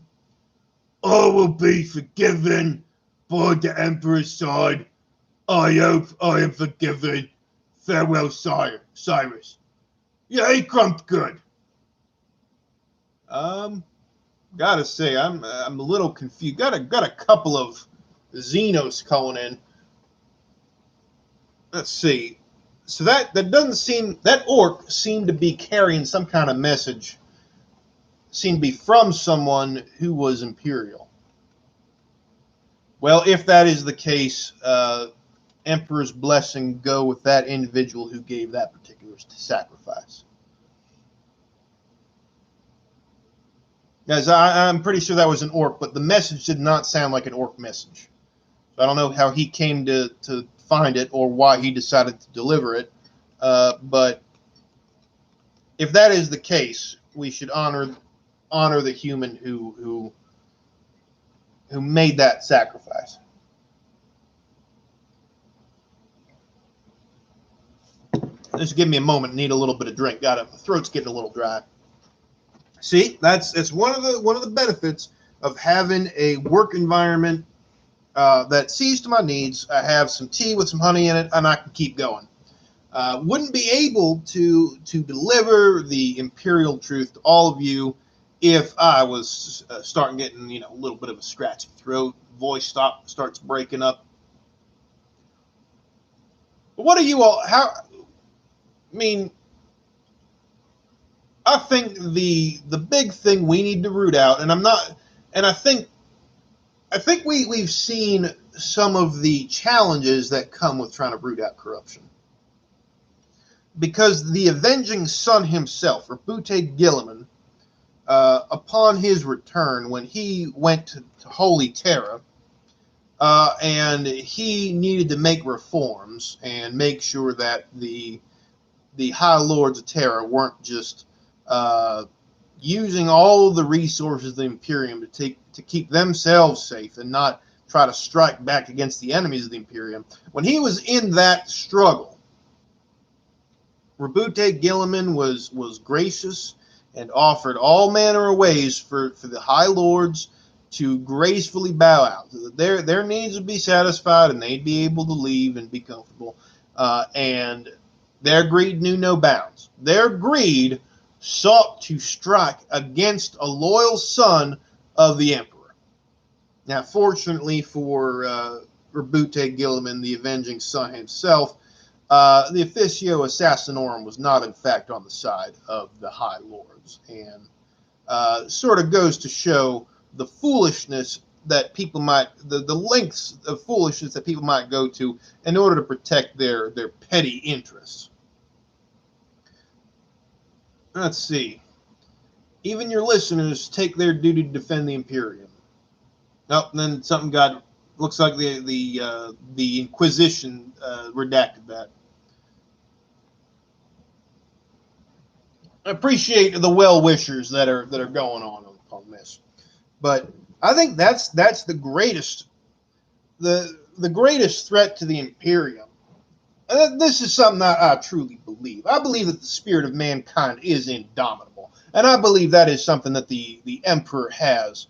will be forgiven by the Emperor's side. I hope I am forgiven. Farewell, Cyrus. Yeah, he grumped good. Gotta say, I'm a little confused. Got a couple of Xenos calling in. Let's see. So that doesn't seem, that orc seemed to be carrying some kind of message. Seemed to be from someone who was Imperial. Well, if that is the case, Emperor's blessing go with that individual who gave that particular sacrifice. Guys, I'm pretty sure that was an orc, but the message did not sound like an orc message. So I don't know how he came to find it or why he decided to deliver it. But if that is the case, we should honor the human who made that sacrifice. Just give me a moment. Need a little bit of drink. My throat's getting a little dry. See, it's one of the benefits of having a work environment that sees to my needs. I have some tea with some honey in it, and I can keep going. Wouldn't be able to deliver the Imperial truth to all of you if I was starting getting a little bit of a scratchy throat, voice starts breaking up. But what are you all? I think the big thing we need to root out, and I think we've seen some of the challenges that come with trying to root out corruption. Because the Avenging Sun himself, Rabute Gilliman, upon his return, when he went to Holy Terra, and he needed to make reforms and make sure that the High Lords of Terra weren't just using all the resources of the Imperium to keep themselves safe and not try to strike back against the enemies of the Imperium. When he was in that struggle, Rabute Gilliman was gracious and offered all manner of ways for the High Lords to gracefully bow out. Their needs would be satisfied, and they'd be able to leave and be comfortable. And their greed knew no bounds. Their greed sought to strike against a loyal son of the emperor. Now, fortunately for Rebute Gilliman, the avenging son himself, the Officio Assassinorum was not, in fact, on the side of the High Lords, and sort of goes to show the foolishness that people might, the lengths of foolishness that people might go to in order to protect their petty interests. Let's see. Even your listeners take their duty to defend the Imperium. Oh, and then something got, looks like the Inquisition redacted that. I appreciate the well-wishers that are going on this, but I think that's the greatest threat to the Imperium. This is something I truly believe. I believe that the spirit of mankind is indomitable, and I believe that is something that the Emperor has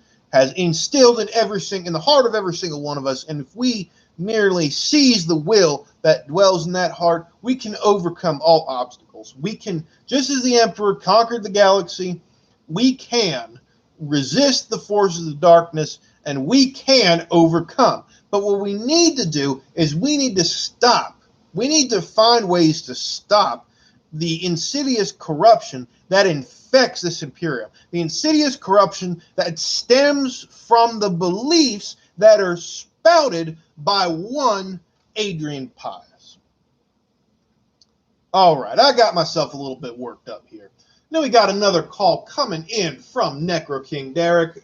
instilled in the heart of every single one of us. And if we merely seize the will that dwells in that heart, we can overcome all obstacles. We can, just as the Emperor conquered the galaxy, we can resist the forces of darkness, and we can overcome. But what we need to do is we need to stop. We need to find ways to stop the insidious corruption that infects this Imperium. The insidious corruption that stems from the beliefs that are spouted by one Adrian Pius. All right, I got myself a little bit worked up here. Now we got another call coming in from Necro King Derek.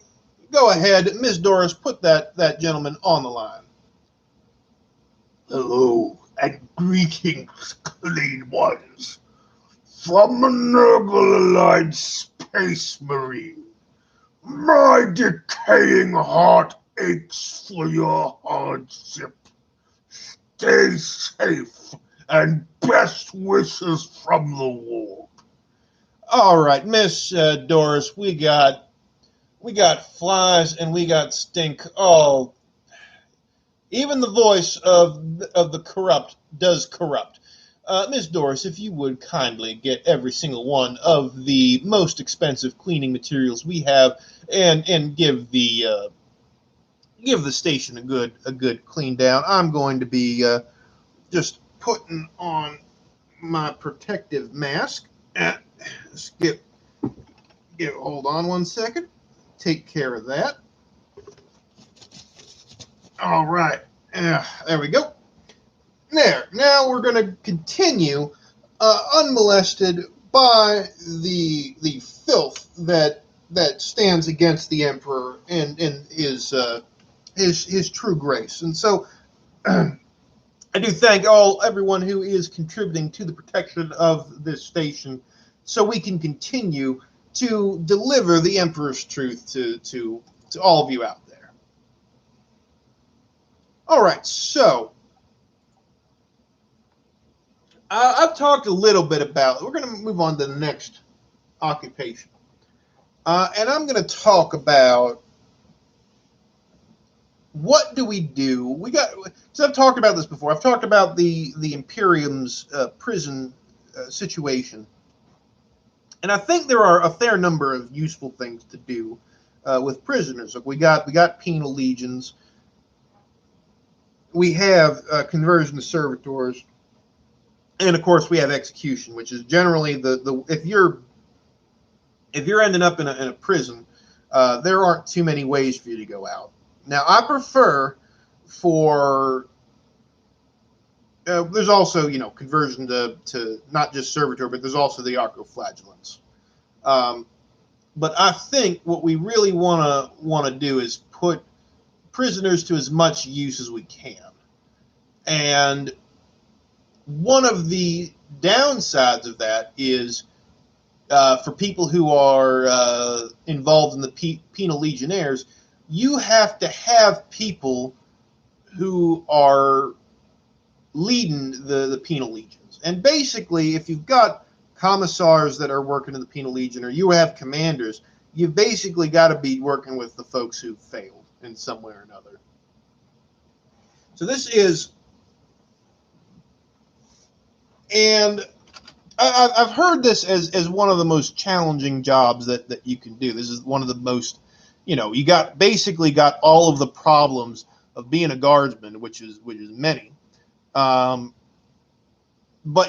Go ahead, Miss Doris, put that gentleman on the line. Hello, and greetings, clean ones. From the Nurgle-aligned Space Marine, my decaying heart aches for your hardship. Stay safe, and best wishes from the war. All right, Miss Doris, we got flies and we got stink. Oh, even the voice of the corrupt does corrupt. Miss Doris, if you would kindly get every single one of the most expensive cleaning materials we have, and give the station a good clean down. I'm going to be just putting on my protective mask. Let's hold on one second. Take care of that. All right. There we go. There. Now we're going to continue unmolested by the filth that stands against the Emperor and his true grace. And so I do thank everyone who is contributing to the protection of this station, so we can continue to deliver the Emperor's truth to all of you out there. All right, so I've talked a little bit about. We're going to move on to the next occupation, and I'm going to talk about what do we do. So I've talked about this before. I've talked about the Imperium's prison situation. And I think there are a fair number of useful things to do with prisoners. Like we got penal legions. We have conversion to servitors, and of course we have execution, which is generally the if you're ending up in a prison, there aren't too many ways for you to go out. Now I prefer for there's also, conversion to not just servitor, but there's also the arcoflagellants. But I think what we really want to do is put prisoners to as much use as we can. And one of the downsides of that is for people who are involved in the penal legionnaires, you have to have people who are leading the penal legions. And basically, if you've got commissars that are working in the penal legion, or you have commanders, you basically got to be working with the folks who failed in some way or another. So this is, and I've heard this as one of the most challenging jobs that you can do. This is one of the most, you basically got all of the problems of being a guardsman, which is many. But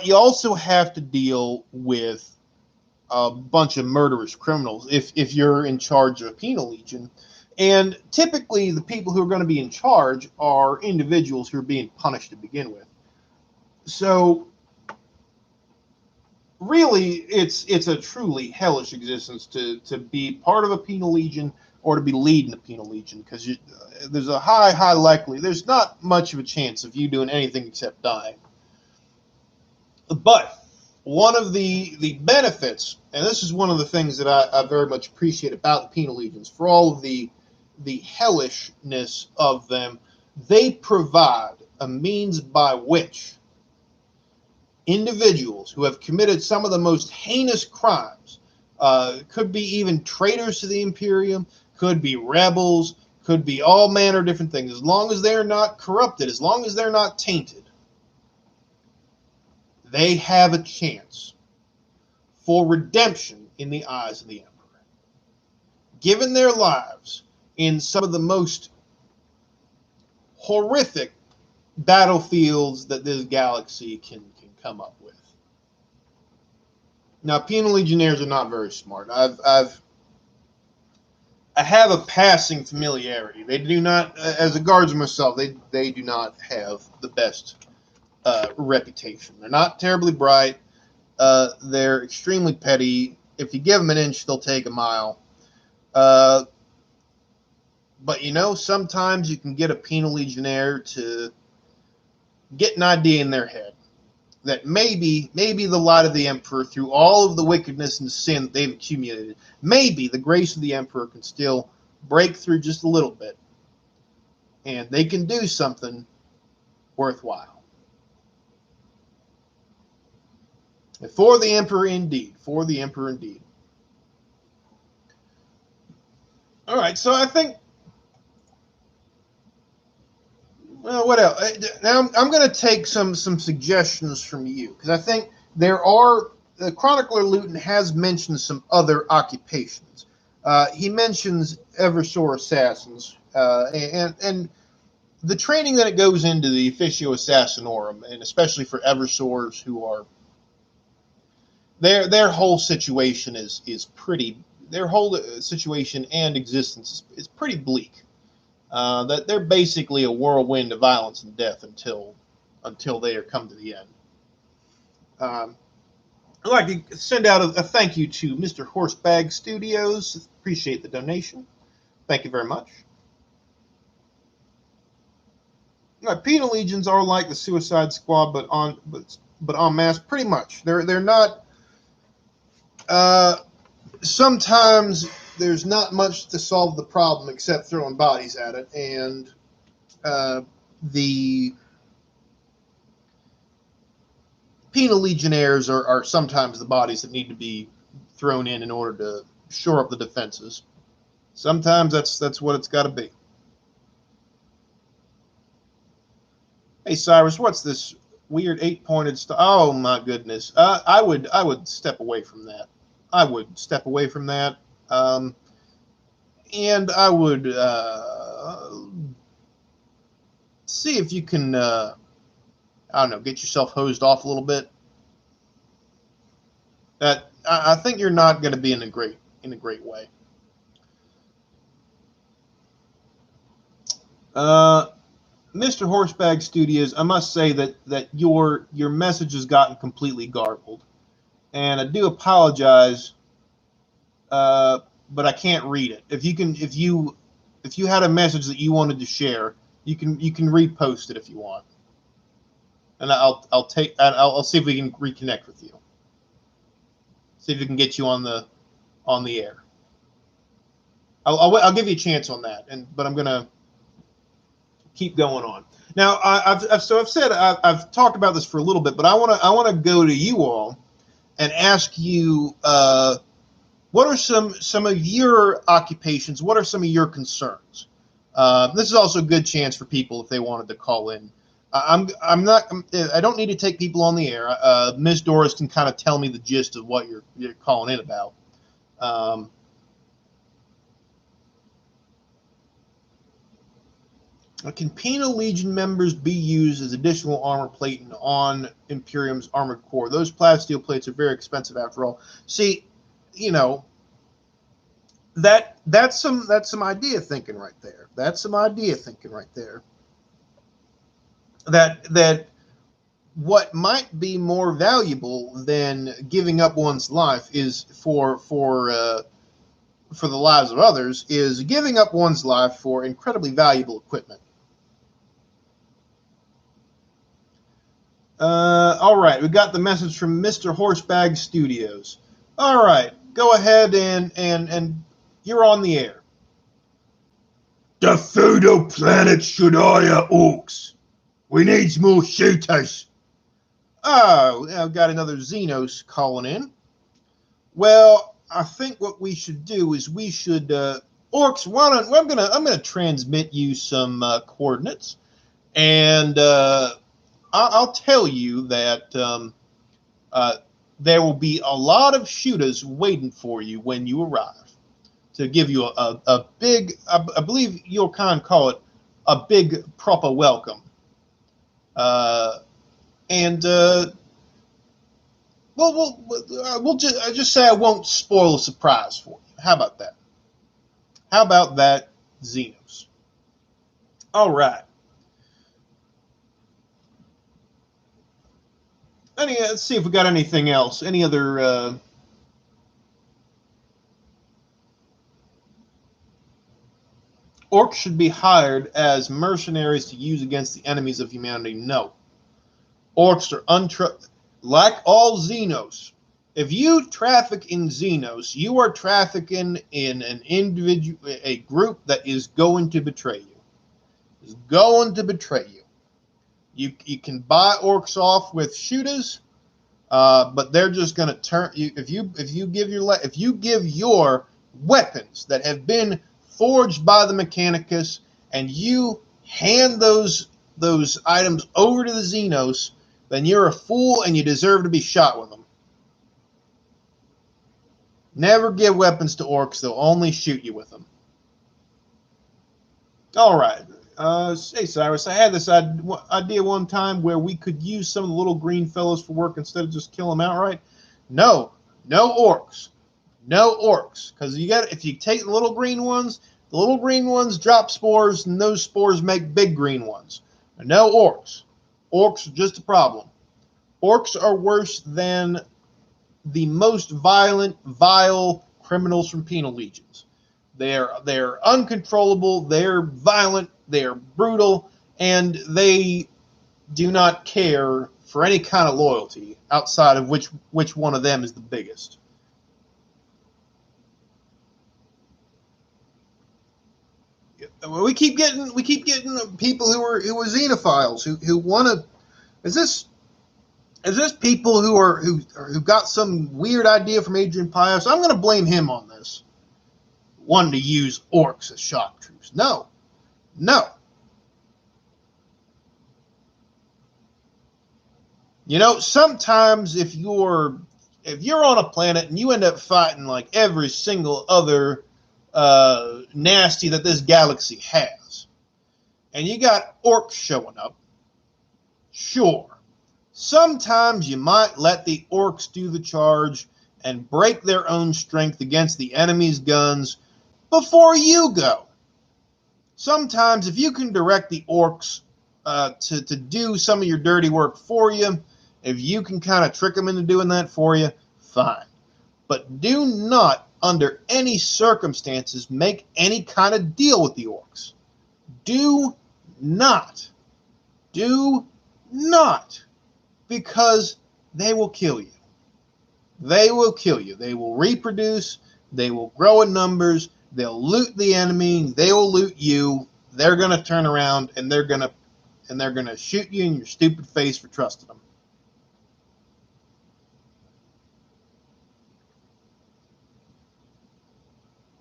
you also have to deal with a bunch of murderous criminals if you're in charge of a penal legion. And typically the people who are going to be in charge are individuals who are being punished to begin with. So really, it's a truly hellish existence to be part of a penal legion or to be leading a penal legion, because there's a high likelihood. There's not much of a chance of you doing anything except dying. But one of the benefits, and this is one of the things that I very much appreciate about the penal legions, for all of the hellishness of them, they provide a means by which individuals who have committed some of the most heinous crimes, could be even traitors to the Imperium, could be rebels, could be all manner of different things, as long as they're not corrupted, as long as they're not tainted, they have a chance for redemption in the eyes of the Emperor. Given their lives in some of the most horrific battlefields that this galaxy can come up with. Now, penal legionnaires are not very smart. I have a passing familiarity. They do not, as a guardsman myself, they do not have the best reputation. They're not terribly bright. They're extremely petty. If you give them an inch, they'll take a mile. But sometimes you can get a penal legionnaire to get an idea in their head that maybe the light of the Emperor, through all of the wickedness and sin that they've accumulated, maybe the grace of the Emperor can still break through just a little bit, and they can do something worthwhile. For the Emperor indeed. For the Emperor indeed. All right, so I think, well, what else? Now I'm going to take some suggestions from you, because I think the Chronicler Luton has mentioned some other occupations. He mentions Eversor assassins, and the training that it goes into the Officio Assassinorum, and especially for Eversors who are, their whole situation is pretty, their whole situation and existence is pretty bleak. That they're basically a whirlwind of violence and death until they are come to the end. I'd like to send out a thank you to Mr. Horsebag Studios. Appreciate the donation. Thank you very much. Penal legions are like the Suicide Squad, but en masse, pretty much. They're not. Sometimes there's not much to solve the problem except throwing bodies at it, and the penal legionnaires are sometimes the bodies that need to be thrown in order to shore up the defenses. Sometimes that's what it's got to be. Hey Cyrus, what's this weird 8-pointed stuff? Oh my goodness, I would step away from that. I would step away from that. And I would see if you can, I don't know, get yourself hosed off a little bit. I think you're not going to be in a great way. Mr. Horsebag Studios, I must say that your message has gotten completely garbled, and I do apologize. But I can't read it. If you had a message that you wanted to share, you can repost it if you want, and I'll see if we can reconnect with you. See if we can get you on the air. I'll give you a chance on that, but I'm gonna keep going on. Now I've talked about this for a little bit, but I want to go to you all and ask you what are some of your occupations? What are some of your concerns? This is also a good chance for people if they wanted to call in. I don't need to take people on the air. Ms. Doris can kind of tell me the gist of what you're calling in about. Can Penal Legion members be used as additional armor plating on Imperium's armored core? Those plasteel plates are very expensive after all. See, you know, that's some idea thinking right there. That's some idea thinking right there. That what might be more valuable than giving up one's life is for the lives of others is giving up one's life for incredibly valuable equipment. All right, we got the message from Mr. Horsebag Studios. All right, go ahead and you're on the air. The feudal planet should hire orcs. We need more shooters. Oh, I've got another Xenos calling in. Well, I think what we should do is we should orcs. I'm gonna transmit you some coordinates, and I'll tell you that there will be a lot of shooters waiting for you when you arrive to give you a big, I believe you'll kind of call it a big proper welcome. We'll just say I won't spoil a surprise for you. How about that? How about that, Xenos? All right. Let's see if we got anything else. Any other? Orcs should be hired as mercenaries to use against the enemies of humanity. No. Orcs are like all Xenos. If you traffic in Xenos, you are trafficking in an individual, a group that is going to betray you. Is going to betray you. You can buy orcs off with shooters, but they're just going to turn you if you give your weapons that have been forged by the Mechanicus, and you hand those items over to the Xenos, then you're a fool and you deserve to be shot with them. Never give weapons to orcs; they'll only shoot you with them. All right. Hey, Cyrus, I had this idea one time where we could use some of the little green fellows for work instead of just kill them outright. No orcs. No orcs. Because if you take the little green ones drop spores, and those spores make big green ones. No orcs. Orcs are just a problem. Orcs are worse than the most vile criminals from penal legions. They're uncontrollable, they're violent, they're brutal, and they do not care for any kind of loyalty outside of which one of them is the biggest. We keep getting people who are xenophiles who want to. Is this people who got some weird idea from Adrian Pius? I'm going to blame him on this. Wanting to use orcs as shock troops. No. You know, sometimes if you're on a planet and you end up fighting like every single other nasty that this galaxy has, and you got orcs showing up, sure. Sometimes you might let the orcs do the charge and break their own strength against the enemy's guns before you go. Sometimes if you can direct the orcs to do some of your dirty work for you, if you can kind of trick them into doing that for you, fine. But do not, under any circumstances, make any kind of deal with the orcs. Do not. Do not. Because they will kill you. They will kill you. They will reproduce. They will grow in numbers. They'll loot the enemy. They will loot you. They're going to turn around and they're going to shoot you in your stupid face for trusting them.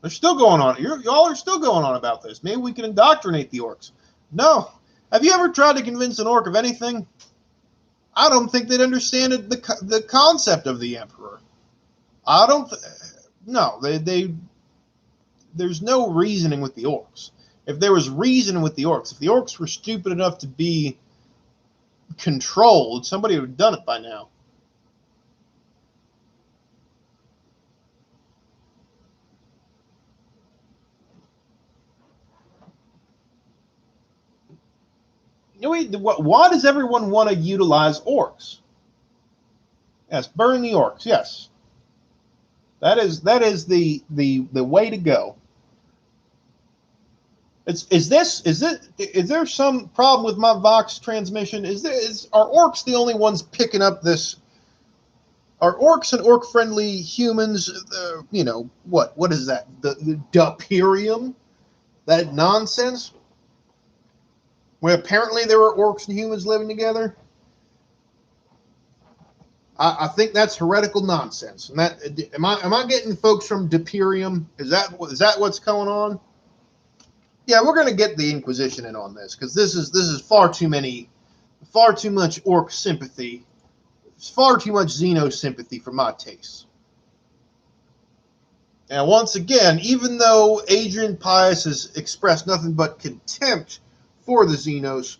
They're still going on. Y'all are still going on about this. Maybe we can indoctrinate the orcs. No. Have you ever tried to convince an orc of anything? I don't think they'd understand the concept of the Emperor. I don't. No, there's no reasoning with the orcs. If there was reasoning with the orcs, if the orcs were stupid enough to be controlled, somebody would have done it by now. Why does everyone want to utilize orcs? Yes, burn the orcs. Yes, that is the way to go. Is there some problem with my Vox transmission? Are orcs the only ones picking up this? Are orcs and orc friendly humans? What is that? The Imperium? That nonsense? Where apparently there were orcs and humans living together. I think that's heretical nonsense. And that am I getting folks from Imperium? Is that what's going on? Yeah, we're going to get the Inquisition in on this because this is far too much orc sympathy. It's far too much Xeno sympathy for my taste. And once again, even though Adrian Pius has expressed nothing but contempt for the Xenos,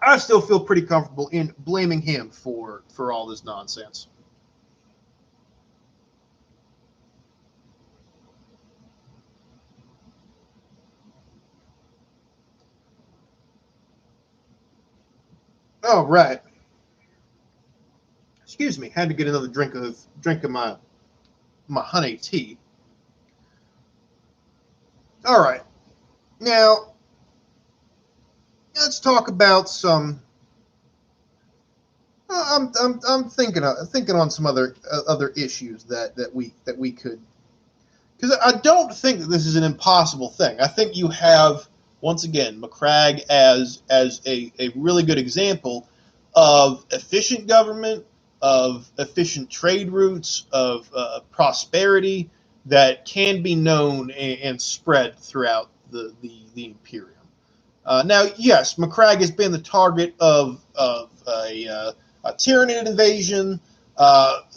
I still feel pretty comfortable in blaming him for all this nonsense. Oh, right. Excuse me, had to get another drink of my honey tea. All right. Now, let's talk about some. I'm thinking on some other issues that we could, because I don't think that this is an impossible thing. I think you have, once again, McCragg as a really good example of efficient government, of efficient trade routes, of prosperity that can be known and spread throughout the Imperium. Now, yes, McCragg has been the target of a Tyranid invasion.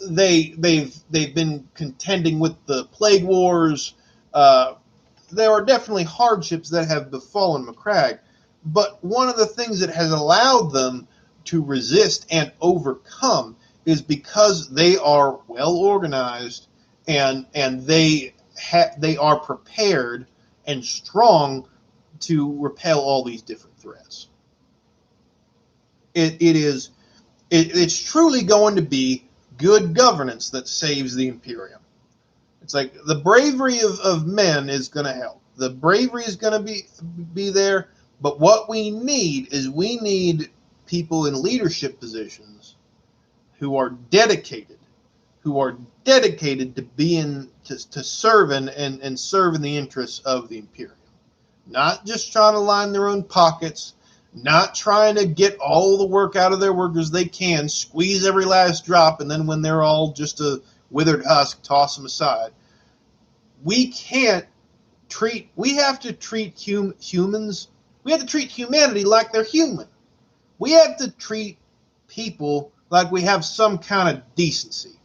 They've been contending with the plague wars. There are definitely hardships that have befallen McCragg, but one of the things that has allowed them to resist and overcome is because they are well organized and they are prepared and strong to repel all these different threats. It's truly going to be good governance that saves the Imperium. It's like the bravery of men is going to help. The bravery is going to be there, but what we need people in leadership positions who are dedicated to being to serving and serving the interests of the Imperium. Not just trying to line their own pockets, not trying to get all the work out of their workers they can, squeeze every last drop, and then when they're all just a withered husk, toss them aside. We have to treat humans, we have to treat humanity like they're human. We have to treat people like we have some kind of decency.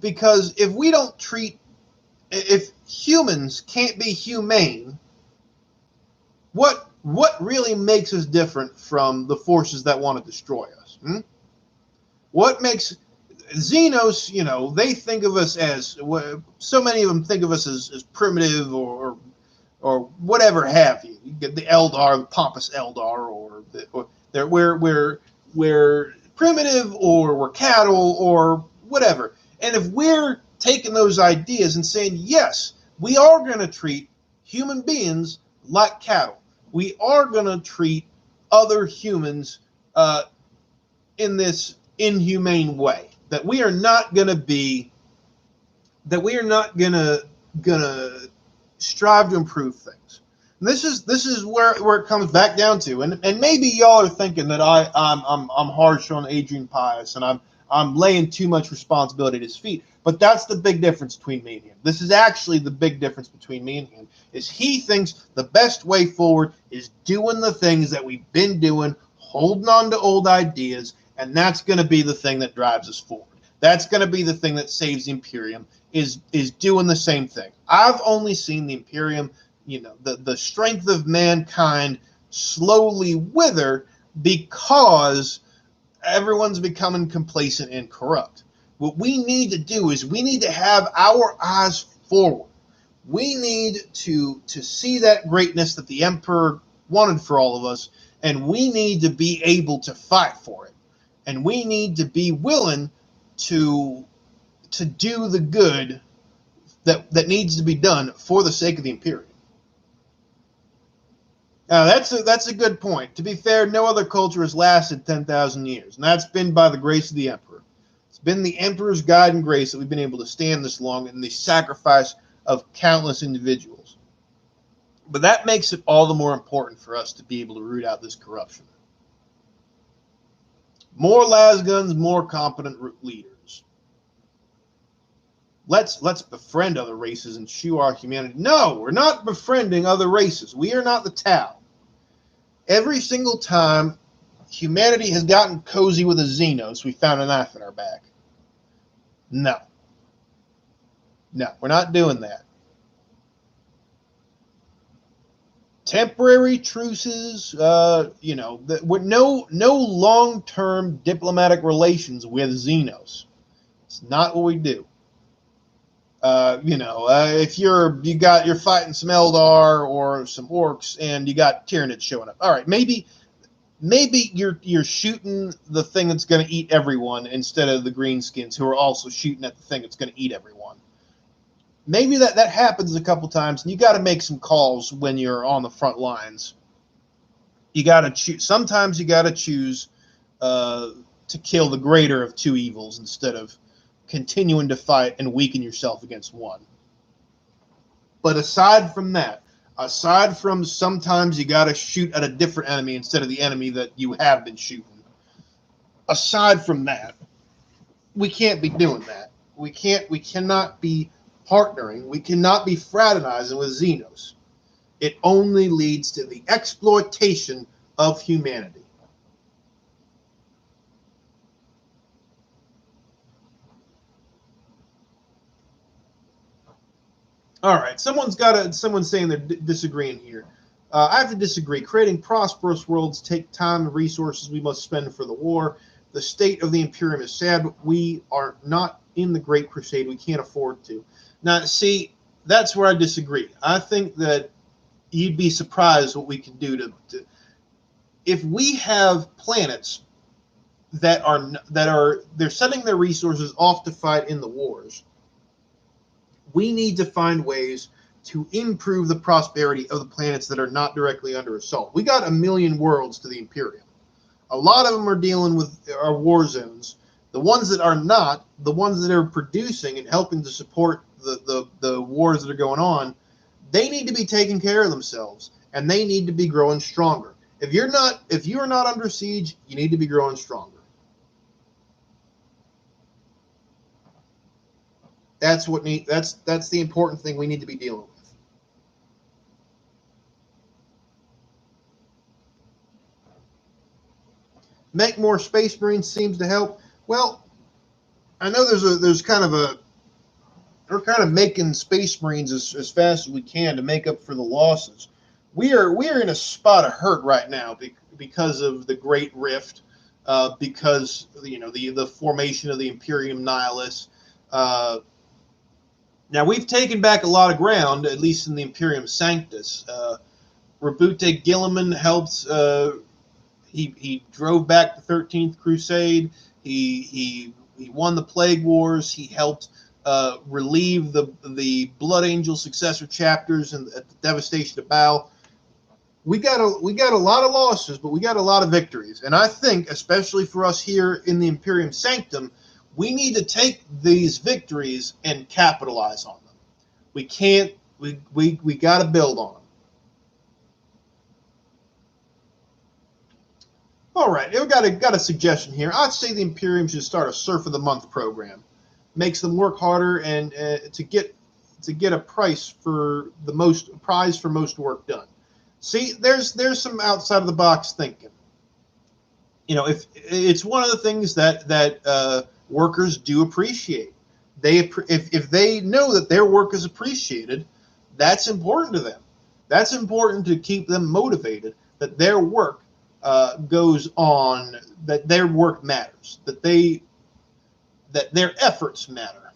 Because if humans can't be humane, what really makes us different from the forces that want to destroy us? What makes Xenos, they think of us as, so many of them think of us as primitive or whatever have you. You get the Eldar, the pompous Eldar, we're primitive or we're cattle or whatever. And if we're taking those ideas and saying, yes, we are going to treat human beings like cattle. We are going to treat other humans in this inhumane way. That we are not going to strive to improve things. And this is where it comes back down to. And maybe y'all are thinking that I'm harsh on Adrian Pius and I'm laying too much responsibility at his feet. But that's the big difference between me and him. This is actually the big difference between me and him, is he thinks the best way forward is doing the things that we've been doing, holding on to old ideas, and that's going to be the thing that drives us forward. That's going to be the thing that saves the Imperium, is doing the same thing. I've only seen the Imperium, the strength of mankind slowly wither because everyone's becoming complacent and corrupt. What we need to do is we need to have our eyes forward. We need to see that greatness that the Emperor wanted for all of us, and we need to be able to fight for it. And we need to be willing to do the good that needs to be done for the sake of the Imperium. Now, that's a good point. To be fair, no other culture has lasted 10,000 years, and that's been by the grace of the Emperor. It's been the Emperor's guide and grace that we've been able to stand this long, and the sacrifice of countless individuals. But that makes it all the more important for us to be able to root out this corruption. More lasguns, more competent leaders. Let's befriend other races and shew our humanity. No, we're not befriending other races. We are not the Tau. Every single time humanity has gotten cozy with a Xenos, we found a knife in our back. No, we're not doing that. Temporary truces, with no long-term diplomatic relations with Xenos. It's not what we do. If you're fighting some Eldar or some Orcs and you got Tyranids showing up. All right, maybe you're shooting the thing that's going to eat everyone instead of the Greenskins who are also shooting at the thing that's going to eat everyone. Maybe that happens a couple times, and you got to make some calls when you're on the front lines. You got to choose. Sometimes you got to choose to kill the greater of two evils instead of continuing to fight and weaken yourself against one. But aside from that, aside from sometimes you got to shoot at a different enemy instead of the enemy that you have been shooting, aside from that, we can't be doing that. We cannot be partnering. We cannot be fraternizing with Xenos. It only leads to the exploitation of humanity. All right, someone's saying they're disagreeing here. I have to disagree. Creating prosperous worlds take time and resources we must spend for the war. The state of the Imperium is sad, but we are not in the Great Crusade. We can't afford to. Now, see, that's where I disagree. I think that you'd be surprised what we can do to if we have planets that are they're sending their resources off to fight in the wars. We need to find ways to improve the prosperity of the planets that are not directly under assault. We got 1 million worlds to the Imperium. A lot of them are dealing with our war zones. The ones that are not, the ones that are producing and helping to support the wars that are going on, they need to be taking care of themselves, and they need to be growing stronger. If you are not under siege, you need to be growing stronger. That's the important thing we need to be dealing with. Make more Space Marines seems to help. Well, I know there's kind of a we're kind of making Space Marines as fast as we can to make up for the losses. We are in a spot of hurt right now because of the Great Rift, because the formation of the Imperium Nihilus. Now, we've taken back a lot of ground, at least in the Imperium Sanctus. Rabute Gilliman helped. He drove back the 13th Crusade. He won the Plague Wars. He helped relieve the Blood Angel successor chapters and at the devastation of Baal. We got a lot of losses, but we got a lot of victories. And I think, especially for us here in the Imperium Sanctum, we need to take these victories and capitalize on them. We can't. We got to build on them. All right, we got a suggestion here. I'd say the Imperium should start a Serf of the Month program. Makes them work harder and to get a prize for most work done. See, there's some outside of the box thinking. You know, if it's one of the things that workers do appreciate. If they know that their work is appreciated, that's important to them. That's important to keep them motivated. That their work goes on. That their work matters. That their efforts matter.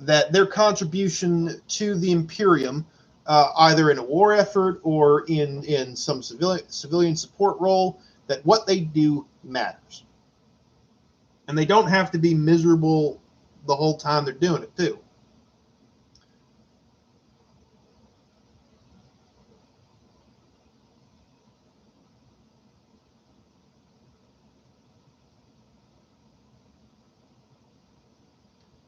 That their contribution to the Imperium, either in a war effort or in some civilian support role, that what they do matters. And they don't have to be miserable the whole time they're doing it, too.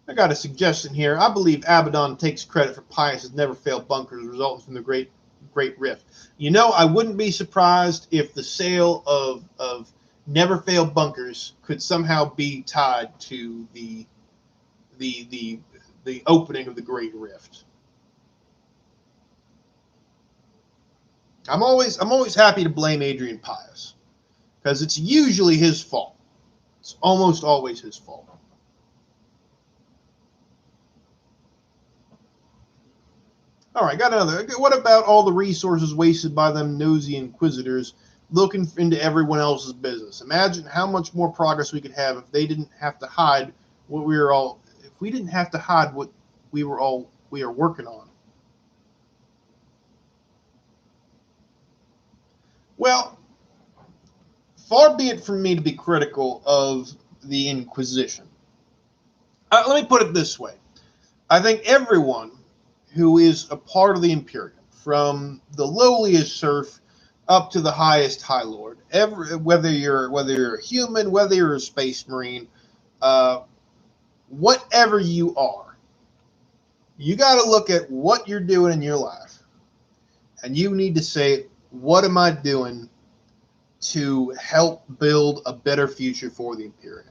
I got a suggestion here. I believe Abaddon takes credit for Pius's never-failed bunkers resulting from the Great Rift. You know, I wouldn't be surprised if the sale of never-failed bunkers could somehow be tied to the opening of the Great Rift. I'm always happy to blame Adrian Pius because it's usually his fault. It's almost always his fault. All right, got another. What about all the resources wasted by them nosy inquisitors looking into everyone else's business? Imagine how much more progress we could have if they didn't have to hide what we were all. If we didn't have to hide what we are working on. Well, far be it from me to be critical of the Inquisition. Let me put it this way. I think everyone who is a part of the Imperium, from the lowliest serf up to the highest High Lord, whether you're a human, whether you're a space marine, whatever you are, you got to look at what you're doing in your life, and you need to say, what am I doing to help build a better future for the Imperium?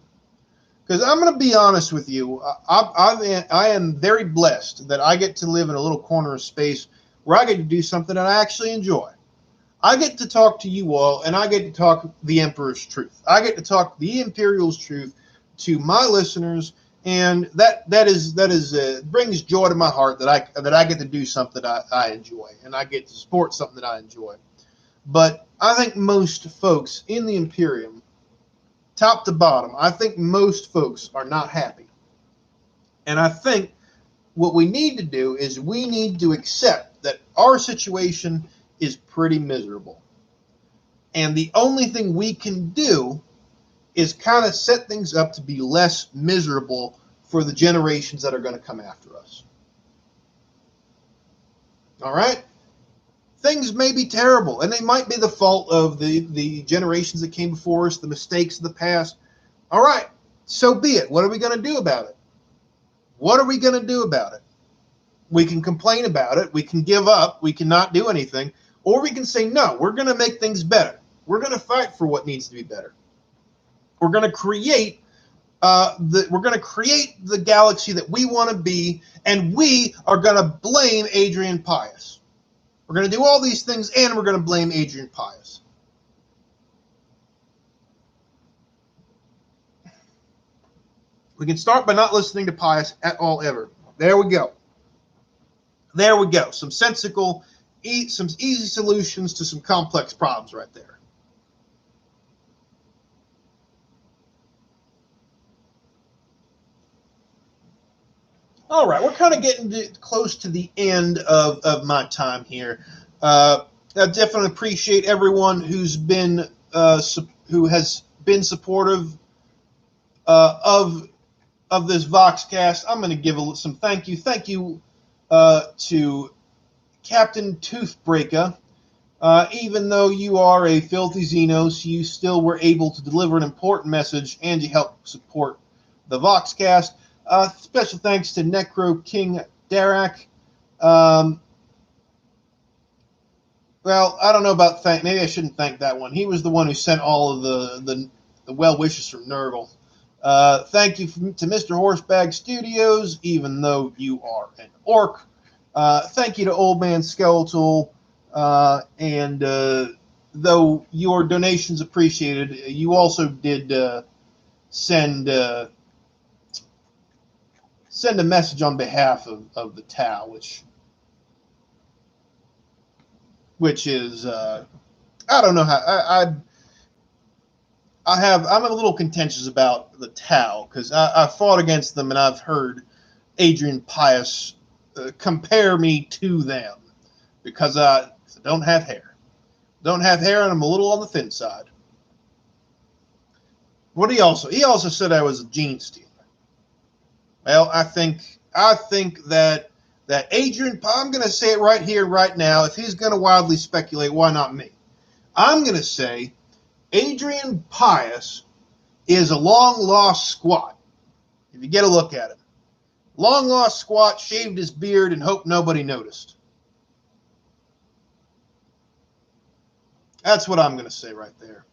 Because I'm going to be honest with you, I am very blessed that I get to live in a little corner of space where I get to do something that I actually enjoy. I get to talk to you all, and I get to talk the Emperor's truth. I get to talk the Imperial's truth to my listeners, and that brings joy to my heart that I get to do something I enjoy, and I get to support something that I enjoy. But I think most folks in the Imperium, top to bottom, I think most folks are not happy. And I think what we need to do is we need to accept that our situation is pretty miserable. And the only thing we can do is kind of set things up to be less miserable for the generations that are going to come after us. All right? Things may be terrible, and they might be the fault of the generations that came before us, the mistakes of the past. All right, so be it. What are we going to do about it? What are we going to do about it? We can complain about it. We can give up. We can not do anything. Or we can say, no, we're going to make things better. We're going to fight for what needs to be better. We're going to create the galaxy that we want to be, and we are going to blame Adrian Pius. We're going to do all these things, and we're going to blame Adrian Pius. We can start by not listening to Pius at all, ever. There we go. There we go. Some sensical, some easy solutions to some complex problems right there. All right, we're kind of getting close to the end of my time here. I definitely appreciate everyone who has been supportive of this Voxcast. I'm going to give some thank you. Thank you to Captain Toothbreaker. Even though you are a filthy Xenos, you still were able to deliver an important message and you help support the Voxcast. Special thanks to Necro King Darak. Well, I don't know about thank. Maybe I shouldn't thank that one. He was the one who sent all of the well wishes from Nurgle. Thank you to Mr. Horsebag Studios, even though you are an orc. Thank you to Old Man Skeletal, and though your donations appreciated, you also did send send a message on behalf of the Tau, which is I don't know how I'm a little contentious about the Tau because I fought against them and I've heard Adrian Pius compare me to them because I don't have hair. Don't have hair and I'm a little on the thin side. What he also said I was a gene stealer. Well, I think that Adrian, I'm going to say it right here, right now. If he's going to wildly speculate, why not me? I'm going to say Adrian Pius is a long-lost squat. If you get a look at him. Long-lost squat, shaved his beard, and hoped nobody noticed. That's what I'm going to say right there.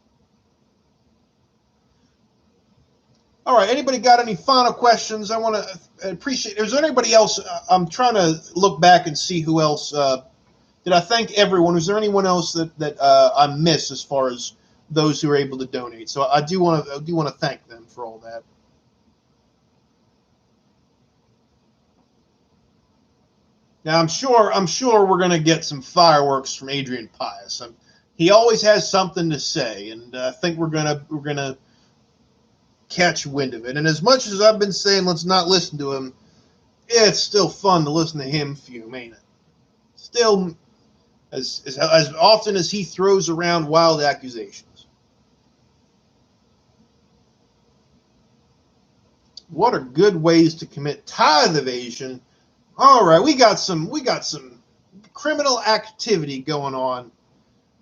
All right, anybody got any final questions? I want to appreciate. Is there anybody else? I'm trying to look back and see who else. Did I thank everyone? Was there anyone else that I missed as far as those who were able to donate? So I do want to thank them for all that. Now I'm sure we're going to get some fireworks from Adrian Pius. He always has something to say, and I think we're gonna catch wind of it. And as much as I've been saying let's not listen to him, it's still fun to listen to him fume, ain't it? Still, as often as he throws around wild accusations. What are good ways to commit tithe evasion? All right, we got some criminal activity going on.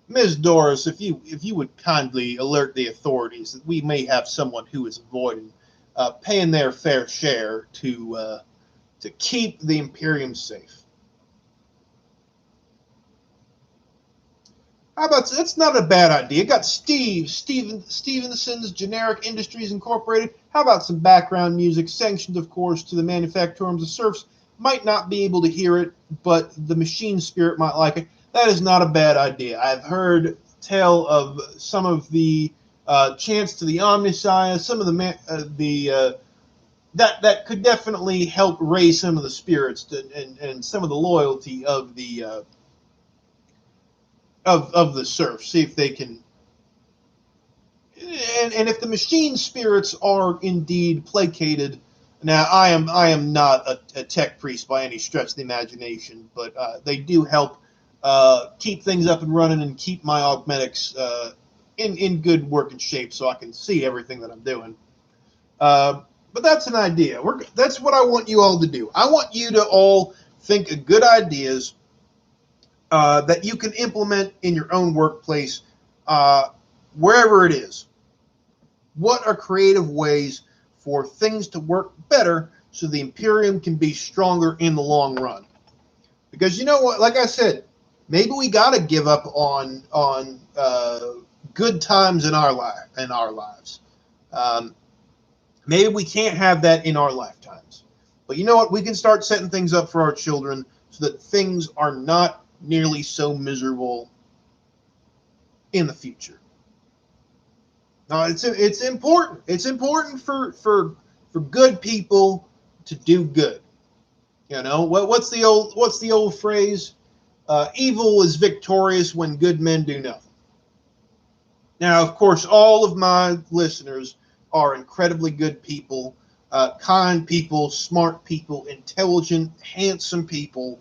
Ms. Doris, if you would kindly alert the authorities that we may have someone who is avoiding paying their fair share to keep the Imperium safe. How about that's not a bad idea. Got Stevenson's Generic Industries Incorporated. How about some background music, sanctioned, of course, to the manufacturers of serfs? Might not be able to hear it, but the machine spirit might like it. That is not a bad idea. I've heard tell of some of the chants to the Omnissiah, some of that could definitely help raise some of the spirits and some of the loyalty of the of the serfs. See if they can. And if the machine spirits are indeed placated. Now, I am not a tech priest by any stretch of the imagination, but they do help keep things up and running and keep my augmentics in good working shape so I can see everything that I'm doing. But that's an idea. That's what I want you all to do. I want you to all think of good ideas that you can implement in your own workplace, wherever it is. What are creative ways for things to work better so the Imperium can be stronger in the long run? Because you know what, like I said, maybe we got to give up on good times in our lives. Maybe we can't have that in our lifetimes. But you know what? We can start setting things up for our children so that things are not nearly so miserable in the future. Now, it's important. It's important for good people to do good. You know what's the old phrase? Evil is victorious when good men do nothing. Now, of course, all of my listeners are incredibly good people, kind people, smart people, intelligent, handsome people,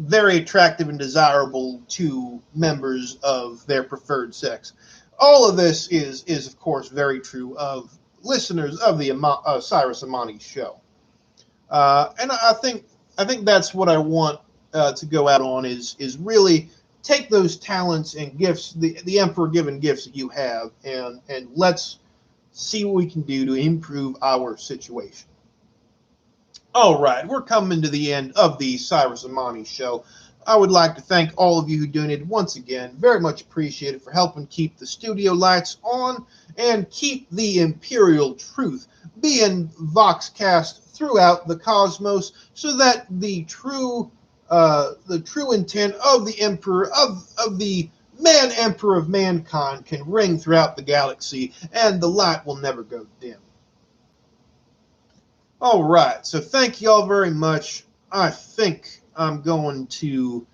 very attractive and desirable to members of their preferred sex. All of this is of course very true of listeners of the Cyrus Amani show, and I think that's what I want to go out on is really take those talents and gifts, the Emperor given gifts that you have, and let's see what we can do to improve our situation. All right, we're coming to the end of the Cyrus Amani show. I would like to thank all of you who donated once again. Very much appreciated for helping keep the studio lights on and keep the Imperial truth being voxcast throughout the cosmos, so that the true intent of the Emperor of the Man Emperor of mankind can ring throughout the galaxy, and the light will never go dim. All right, so thank you all very much. I think I'm going to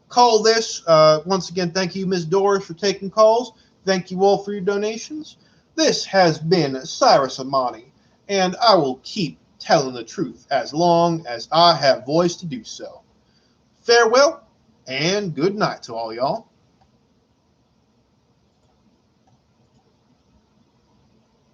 call this. Once again, thank you, Ms. Doris, for taking calls. Thank you all for your donations. This has been Cyrus Amani, and I will keep telling the truth as long as I have voice to do so. Farewell, and good night to all y'all.